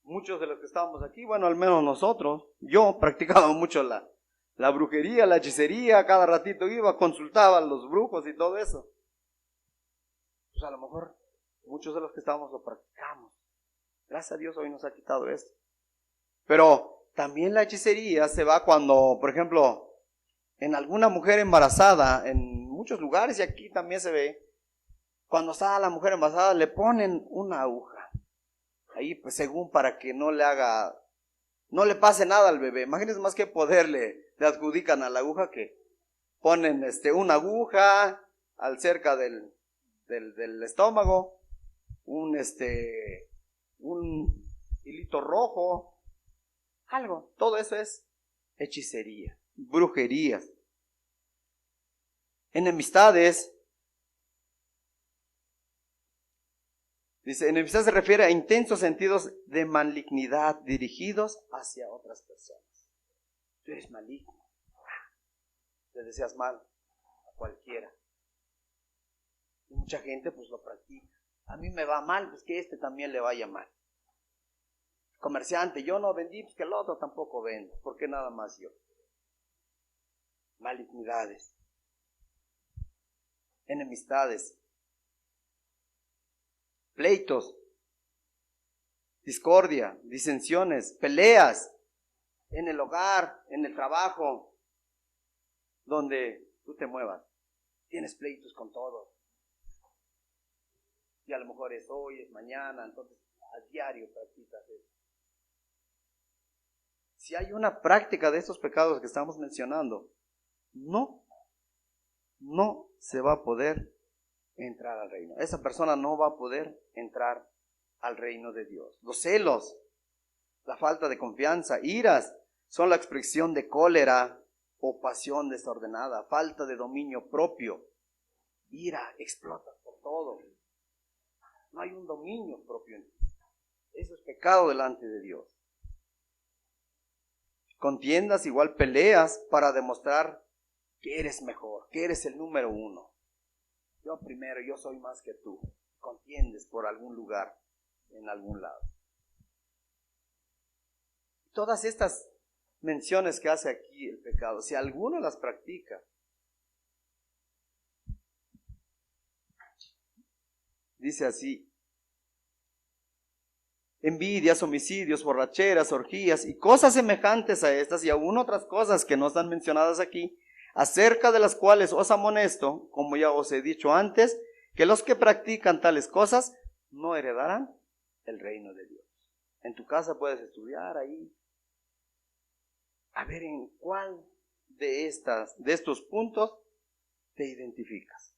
Muchos de los que estábamos aquí, bueno, al menos nosotros, yo practicaba mucho la brujería, la hechicería, cada ratito iba, consultaba a los brujos y todo eso. Pues a lo mejor muchos de los que estábamos lo practicamos. Gracias a Dios hoy nos ha quitado esto. Pero también la hechicería se va cuando, por ejemplo, en alguna mujer embarazada, en muchos lugares y aquí también se ve, cuando está la mujer embarazada le ponen una aguja. Ahí pues según para que no le pase nada al bebé. Imagínense más que poder le adjudican a la aguja que ponen una aguja al cerca del estómago, un hilito rojo, algo. Todo eso es hechicería, brujerías. Enemistades. Dice, enemistad se refiere a intensos sentidos de malignidad dirigidos hacia otras personas. Tú eres maligno. Le deseas mal a cualquiera. Y mucha gente pues lo practica. A mí me va mal, pues que también le vaya mal. Comerciante, yo no vendí, pues que el otro tampoco vende. ¿Por qué nada más yo? Malignidades. Enemistades. Pleitos, discordia, disensiones, peleas en el hogar, en el trabajo, donde tú te muevas. Tienes pleitos con todos. Y a lo mejor es hoy, es mañana, entonces a diario practicas eso. Si hay una práctica de estos pecados que estamos mencionando, no se va a poder entrar al reino. Esa persona no va a poder entrar al reino de Dios. Los celos, la falta de confianza, iras, son la expresión de cólera o pasión desordenada, falta de dominio propio. Ira, explota por todo. No hay un dominio propio en ti. Eso es pecado delante de Dios. Contiendas, igual peleas para demostrar que eres mejor, que eres el número uno. Yo primero, yo soy más que tú. Contiendes por algún lugar, en algún lado. Todas estas menciones que hace aquí el pecado, si alguno las practica, dice así: envidias, homicidios, borracheras, orgías y cosas semejantes a estas, y aún otras cosas que no están mencionadas aquí, acerca de las cuales os amonesto, como ya os he dicho antes, que los que practican tales cosas no heredarán el reino de Dios. En tu casa puedes estudiar ahí, a ver en cuál de estos puntos te identificas.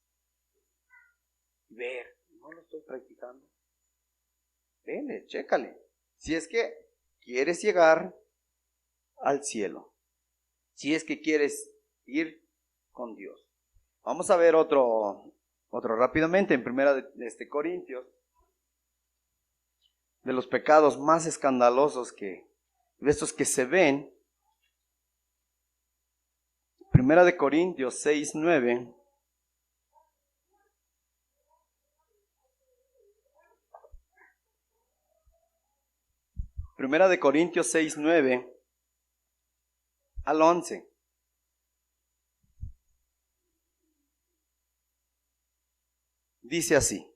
Ver, no lo estoy practicando. Vele, chécale. Si es que quieres llegar al cielo, si es que quieres ir con Dios. Vamos a ver otro rápidamente en primera de Corintios, de los pecados más escandalosos de estos que se ven. Primera de Corintios 6:9. Primera de Corintios 6:9 al 11. Dice así.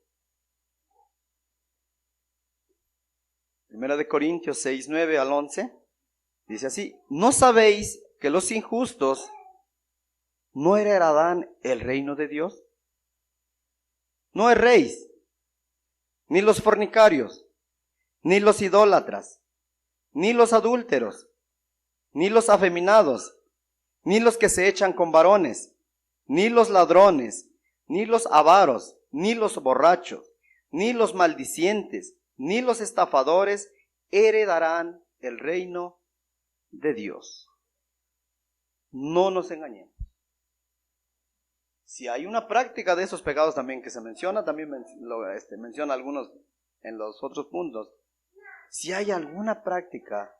Primera de Corintios 6:9 al 11. Dice así: ¿no sabéis que los injustos no heredarán el reino de Dios? No erréis, ni los fornicarios, ni los idólatras, ni los adúlteros, ni los afeminados, ni los que se echan con varones, ni los ladrones, ni los avaros, ni los borrachos, ni los maldicientes, ni los estafadores heredarán el reino de Dios. No nos engañemos. Si hay una práctica de esos pecados también que se menciona, también menciona algunos en los otros puntos. Si hay alguna práctica,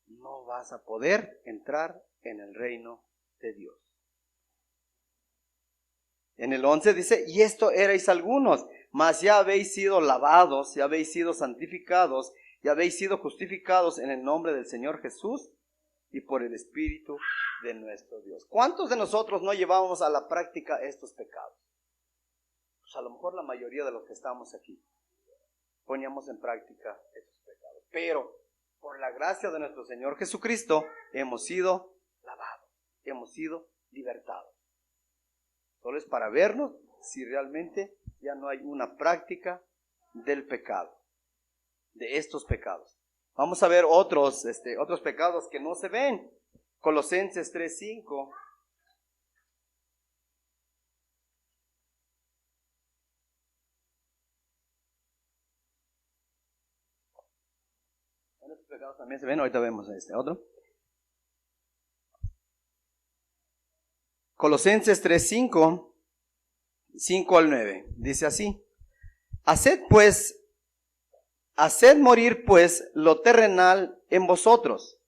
no vas a poder entrar en el reino de Dios. En el 11 dice, y esto erais algunos, mas ya habéis sido lavados, ya habéis sido santificados, ya habéis sido justificados en el nombre del Señor Jesús y por el Espíritu de nuestro Dios. ¿Cuántos de nosotros no llevamos a la práctica estos pecados? Pues a lo mejor la mayoría de los que estamos aquí poníamos en práctica estos pecados. Pero por la gracia de nuestro Señor Jesucristo hemos sido lavados, hemos sido libertados. Solo es para vernos si realmente ya no hay una práctica del pecado, de estos pecados. Vamos a ver otros pecados que no se ven. Colosenses 3:5. Estos pecados también se ven, ahorita vemos otro. Colosenses 3:5, 5 al 9, dice así: Haced morir pues lo terrenal en vosotros: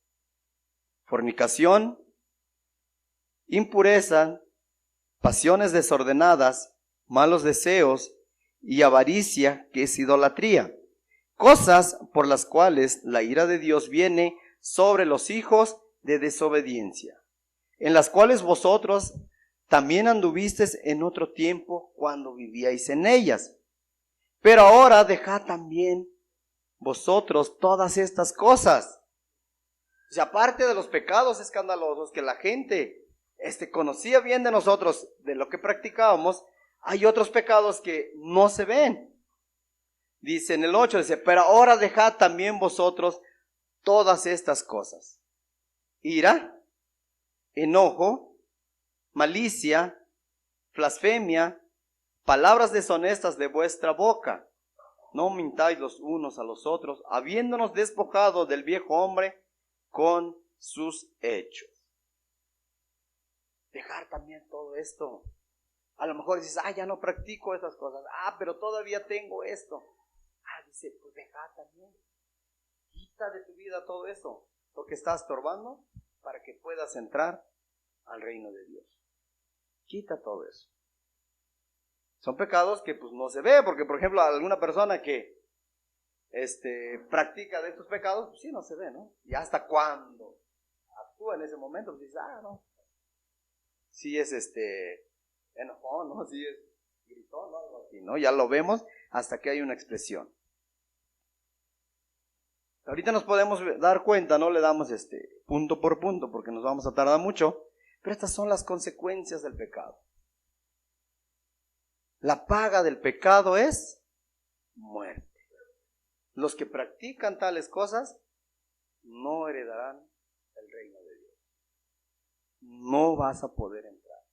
fornicación, impureza, pasiones desordenadas, malos deseos y avaricia, que es idolatría, cosas por las cuales la ira de Dios viene sobre los hijos de desobediencia, en las cuales vosotros también anduvisteis en otro tiempo cuando vivíais en ellas. Pero ahora dejad también vosotros todas estas cosas. O sea, aparte de los pecados escandalosos que la gente conocía bien de nosotros, de lo que practicábamos, hay otros pecados que no se ven. Dice en el 8, dice, pero ahora dejad también vosotros todas estas cosas: ira, enojo, malicia, blasfemia, palabras deshonestas de vuestra boca. No mintáis los unos a los otros, habiéndonos despojado del viejo hombre con sus hechos. Dejar también todo esto. A lo mejor dices, ya no practico estas cosas. Pero todavía tengo esto. Dice, pues deja también. Quita de tu vida todo eso, porque está estorbando para que puedas entrar al reino de Dios. Quita todo eso. Son pecados que pues no se ve, porque por ejemplo alguna persona que practica de estos pecados, pues sí no se ve, ¿no? Y hasta cuando actúa en ese momento, pues dices, no. Sí es enojón, ¿no? Sí es gritón, ¿no? Algo así, ¿no? Ya lo vemos hasta que hay una expresión. Ahorita nos podemos dar cuenta, no le damos punto por punto porque nos vamos a tardar mucho, pero estas son las consecuencias del pecado. La paga del pecado es muerte. Los que practican tales cosas no heredarán el reino de Dios. No vas a poder entrar.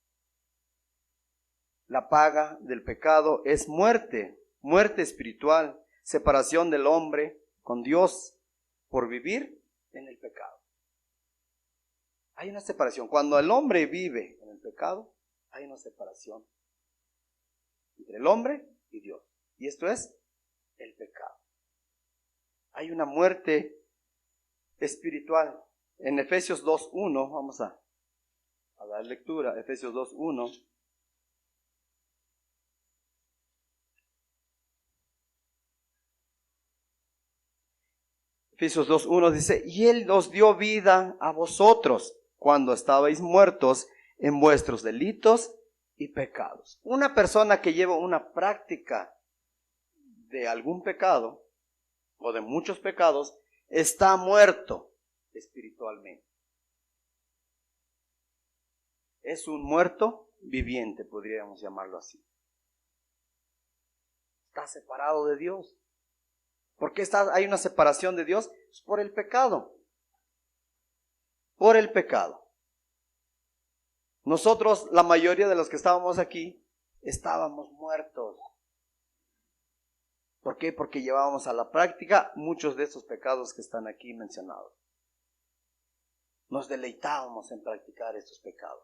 La paga del pecado es muerte, muerte espiritual, separación del hombre con Dios por vivir en el pecado. Hay una separación. Cuando el hombre vive en el pecado, hay una separación entre el hombre y Dios. Y esto es el pecado. Hay una muerte espiritual. En Efesios 2:1, vamos a dar lectura. Efesios 2:1. Efesios 2:1 dice, y Él os dio vida a vosotros cuando estabais muertos en vuestros delitos y pecados. Una persona que lleva una práctica de algún pecado o de muchos pecados está muerto espiritualmente. Es un muerto viviente, podríamos llamarlo así. Está separado de Dios. ¿Por qué hay una separación de Dios? Es por el pecado. Por el pecado. Nosotros, la mayoría de los que estábamos aquí, estábamos muertos. ¿Por qué? Porque llevábamos a la práctica muchos de esos pecados que están aquí mencionados. Nos deleitábamos en practicar estos pecados.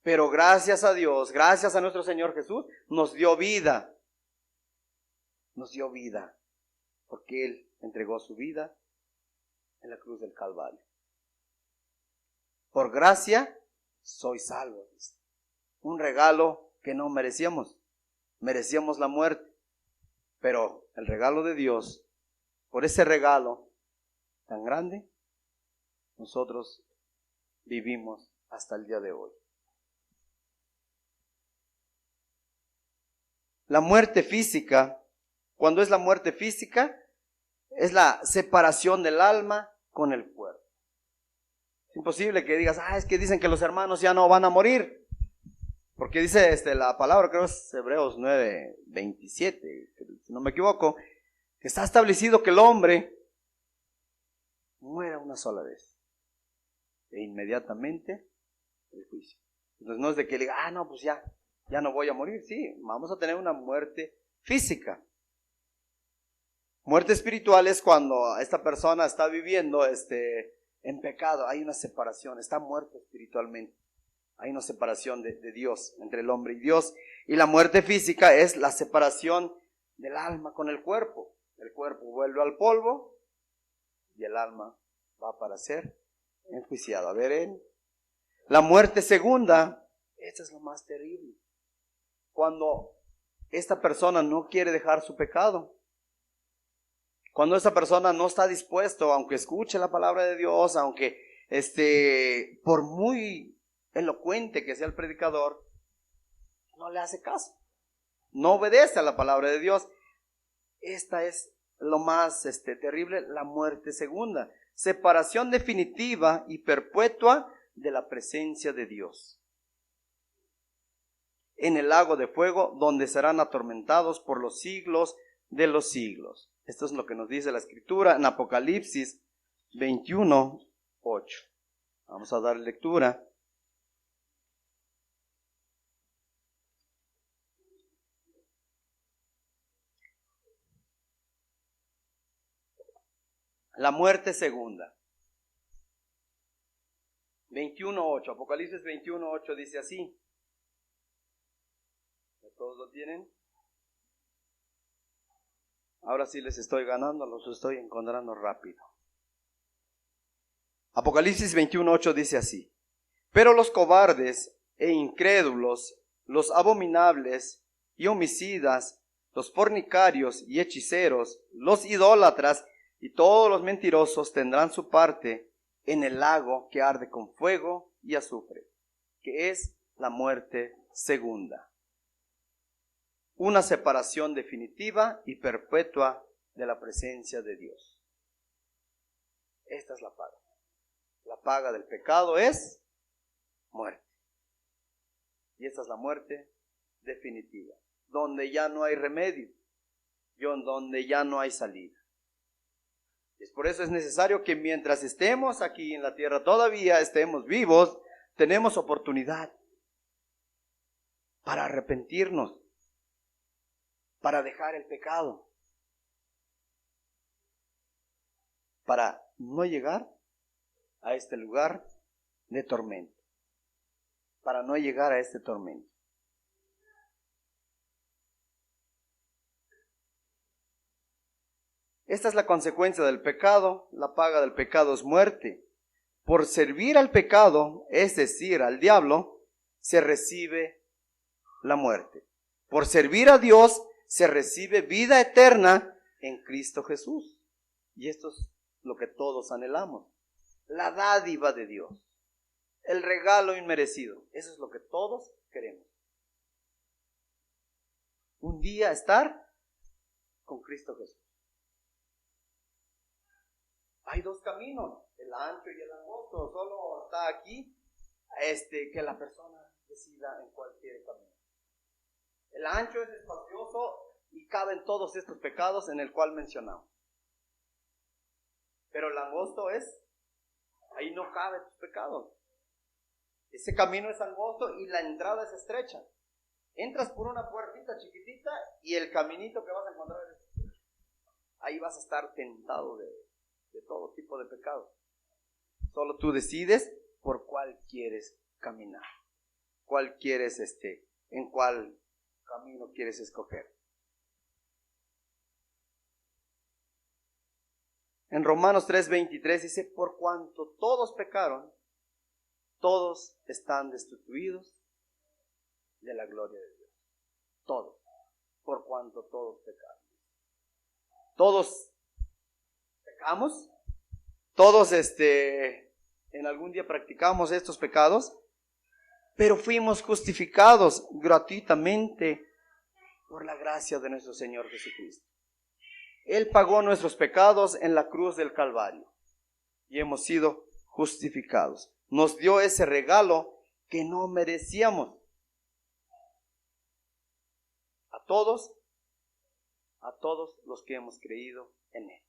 Pero gracias a Dios, gracias a nuestro Señor Jesús, nos dio vida. Nos dio vida. Porque Él entregó su vida en la cruz del Calvario. Por gracia soy salvo. Un regalo que no merecíamos. Merecíamos la muerte. Pero el regalo de Dios, por ese regalo tan grande, nosotros vivimos hasta el día de hoy. La muerte física, cuando es la muerte física, es la separación del alma con el cuerpo. Es imposible que digas, es que dicen que los hermanos ya no van a morir. Porque dice la palabra, creo que es Hebreos 9:27, si no me equivoco, que está establecido que el hombre muera una sola vez. E inmediatamente el juicio. Entonces no es de que le diga, no, pues ya no voy a morir. Sí, vamos a tener una muerte física. Muerte espiritual es cuando esta persona está viviendo en pecado. Hay una separación, está muerto espiritualmente. Hay una separación de Dios, entre el hombre y Dios. Y la muerte física es la separación del alma con el cuerpo. El cuerpo vuelve al polvo y el alma va para ser enjuiciado. A ver, la muerte segunda, esta es lo más terrible. Cuando esta persona no quiere dejar su pecado. Cuando esta persona no está dispuesto, aunque escuche la palabra de Dios, aunque por muy elocuente que sea el predicador, no le hace caso, no obedece a la palabra de Dios. Esta es lo más terrible, la muerte segunda, separación definitiva y perpetua de la presencia de Dios, en el lago de fuego, donde serán atormentados por los siglos de los siglos. Esto es lo que nos dice la Escritura en Apocalipsis 21:8. Vamos a dar lectura. La muerte segunda. 21:8. Apocalipsis 21:8 dice así. ¿Todos lo tienen? Ahora sí les estoy ganando, los estoy encontrando rápido. Apocalipsis 21:8 dice así. Pero los cobardes e incrédulos, los abominables y homicidas, los fornicarios y hechiceros, los idólatras y todos los mentirosos tendrán su parte en el lago que arde con fuego y azufre, que es la muerte segunda. Una separación definitiva y perpetua de la presencia de Dios. Esta es la paga. La paga del pecado es muerte. Y esta es la muerte definitiva, donde ya no hay remedio, donde ya no hay salida. Es por eso es necesario que mientras estemos aquí en la tierra, todavía estemos vivos, tenemos oportunidad para arrepentirnos, para dejar el pecado, para no llegar a este lugar de tormento, para no llegar a este tormento. Esta es la consecuencia del pecado. La paga del pecado es muerte. Por servir al pecado, es decir, al diablo, se recibe la muerte. Por servir a Dios, se recibe vida eterna en Cristo Jesús. Y esto es lo que todos anhelamos. La dádiva de Dios. El regalo inmerecido. Eso es lo que todos queremos. Un día estar con Cristo Jesús. Hay dos caminos, el ancho y el angosto. Solo está aquí que la persona decida en cualquier camino. El ancho es espacioso y caben todos estos pecados en el cual mencionamos. Pero el angosto ahí no caben tus pecados. Ese camino es angosto y la entrada es estrecha. Entras por una puertita chiquitita y el caminito que vas a encontrar es estrecho. Ahí vas a estar tentado de todo tipo de pecado. Solo tú decides por cuál quieres caminar. cuál quieres, en cuál camino quieres escoger. En Romanos 3:23 dice, por cuanto todos pecaron, todos están destituidos de la gloria de Dios. Todos, por cuanto todos pecaron. Todos pecamos, todos en algún día practicamos estos pecados, pero fuimos justificados gratuitamente por la gracia de nuestro Señor Jesucristo. Él pagó nuestros pecados en la cruz del Calvario y hemos sido justificados. Nos dio ese regalo que no merecíamos. A todos los que hemos creído en Él.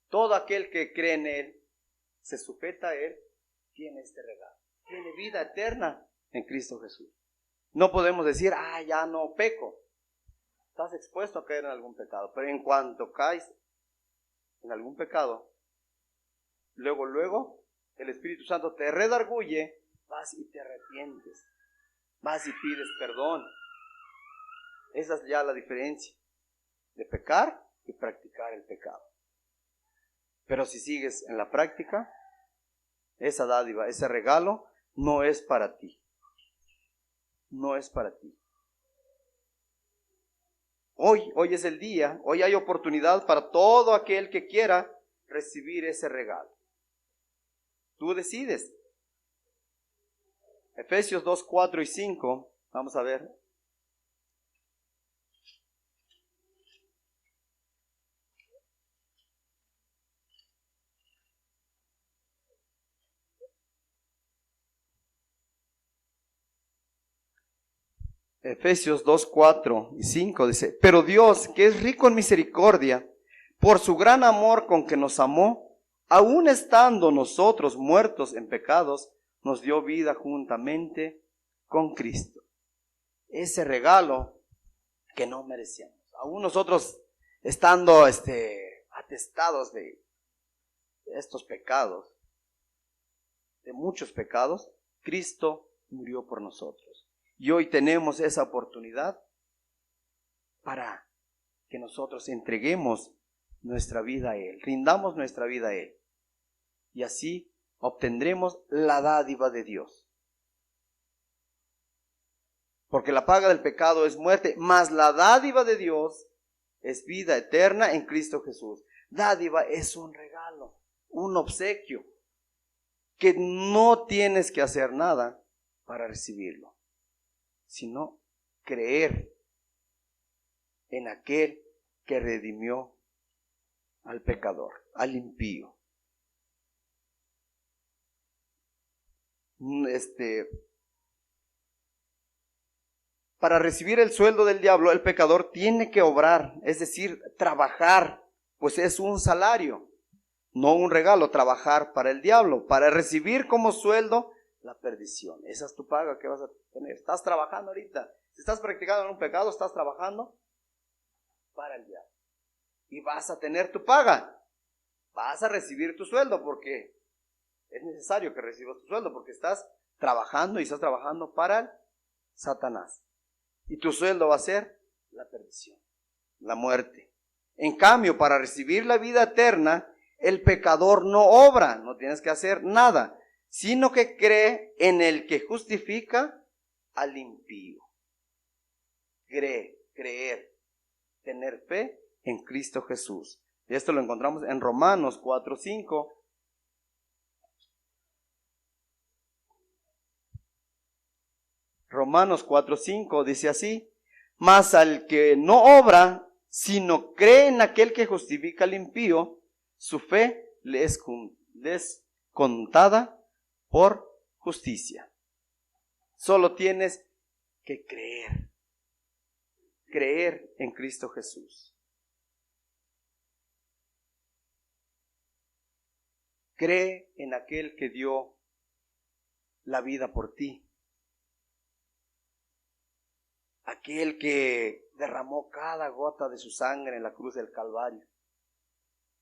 Todo aquel que cree en Él, se sujeta a Él, tiene este regalo. Tiene vida eterna en Cristo Jesús. No podemos decir, ya no peco. Estás expuesto a caer en algún pecado, pero en cuanto caes en algún pecado, luego el Espíritu Santo te redarguye, vas y te arrepientes, vas y pides perdón. Esa es ya la diferencia de pecar y practicar el pecado. Pero si sigues en la práctica, esa dádiva, ese regalo, no es para ti. No es para ti. Hoy es el día, hoy hay oportunidad para todo aquel que quiera recibir ese regalo. Tú decides. Efesios 2, 4 y 5, vamos a ver. Efesios 2, 4 y 5 dice, pero Dios, que es rico en misericordia, por su gran amor con que nos amó, aun estando nosotros muertos en pecados, nos dio vida juntamente con Cristo. Ese regalo que no merecíamos. Aún nosotros estando atestados de estos pecados, de muchos pecados, Cristo murió por nosotros. Y hoy tenemos esa oportunidad para que nosotros entreguemos nuestra vida a Él, rindamos nuestra vida a Él. Y así obtendremos la dádiva de Dios. Porque la paga del pecado es muerte, mas la dádiva de Dios es vida eterna en Cristo Jesús. Dádiva es un regalo, un obsequio, que no tienes que hacer nada para recibirlo, sino creer en aquel que redimió al pecador, al impío. Para recibir el sueldo del diablo, el pecador tiene que obrar, es decir, trabajar, pues es un salario, no un regalo, trabajar para el diablo, para recibir como sueldo la perdición. Esa es tu paga que vas a tener. Estás trabajando ahorita. Si estás practicando en un pecado, estás trabajando para el diablo. Y vas a tener tu paga. Vas a recibir tu sueldo porque es necesario que recibas tu sueldo porque estás trabajando y estás trabajando para el Satanás. Y tu sueldo va a ser la perdición, la muerte. En cambio, para recibir la vida eterna, el pecador no obra, no tienes que hacer nada, sino que cree en el que justifica al impío. Creer, tener fe en Cristo Jesús. Y esto lo encontramos en Romanos 4:5. Romanos 4:5 dice así, mas al que no obra, sino cree en aquel que justifica al impío, su fe le es contada por justicia. Solo tienes que creer en Cristo Jesús. Cree en aquel que dio la vida por ti. Aquel que derramó cada gota de su sangre en la cruz del Calvario,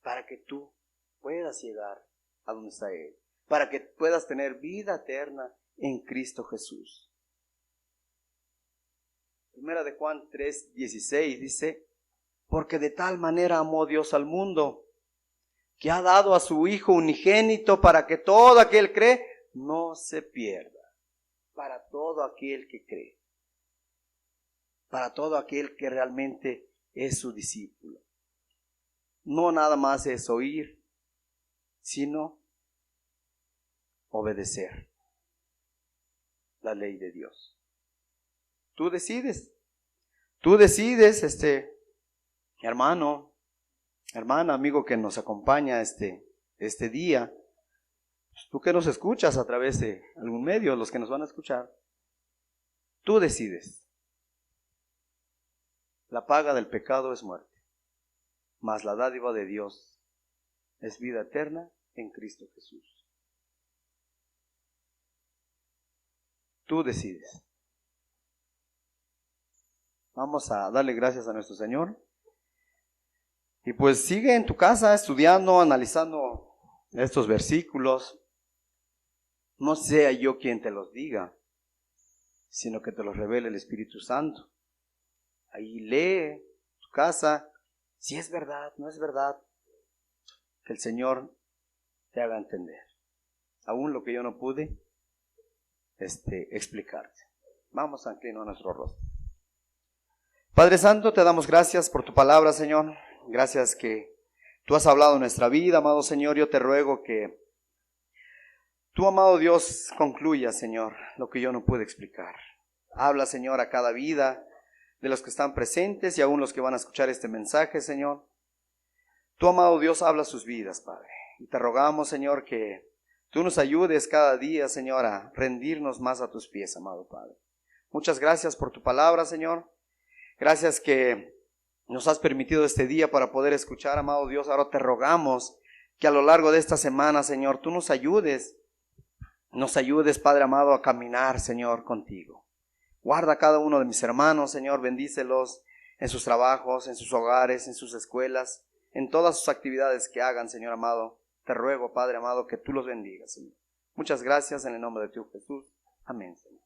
para que tú puedas llegar a donde está Él, para que puedas tener vida eterna en Cristo Jesús. Primera de Juan 3:16 dice, porque de tal manera amó Dios al mundo, que ha dado a su Hijo unigénito para que todo aquel que cree no se pierda. Para todo aquel que cree. Para todo aquel que realmente es su discípulo. No nada más es oír, sino obedecer la ley de Dios. Tú decides, hermano, hermana, amigo que nos acompaña este día, tú que nos escuchas a través de algún medio, los que nos van a escuchar, tú decides. La paga del pecado es muerte, mas la dádiva de Dios es vida eterna en Cristo Jesús. Tú decides. Vamos a darle gracias a nuestro Señor. Y pues sigue en tu casa estudiando, analizando estos versículos. No sea yo quien te los diga, sino que te los revele el Espíritu Santo. Ahí lee tu casa, si es verdad, no es verdad, que el Señor te haga entender. Aún lo que yo no pude explicarte. Vamos a inclinar nuestro rostro. Padre Santo, te damos gracias por tu palabra, Señor. Gracias que tú has hablado en nuestra vida, amado Señor. Yo te ruego que tú, amado Dios, concluya, Señor, lo que yo no pude explicar. Habla, Señor, a cada vida de los que están presentes y aún los que van a escuchar este mensaje, Señor. Tú, amado Dios, habla a sus vidas, Padre. Y te rogamos, Señor, que tú nos ayudes cada día, Señor, a rendirnos más a tus pies, amado Padre. Muchas gracias por tu palabra, Señor. Gracias que nos has permitido este día para poder escuchar, amado Dios. Ahora te rogamos que a lo largo de esta semana, Señor, tú nos ayudes, Padre amado, a caminar, Señor, contigo. Guarda a cada uno de mis hermanos, Señor, bendícelos en sus trabajos, en sus hogares, en sus escuelas, en todas sus actividades que hagan, Señor amado. Te ruego, Padre amado, que tú los bendigas, Señor. Muchas gracias en el nombre de tu Jesús. Amén, Señor.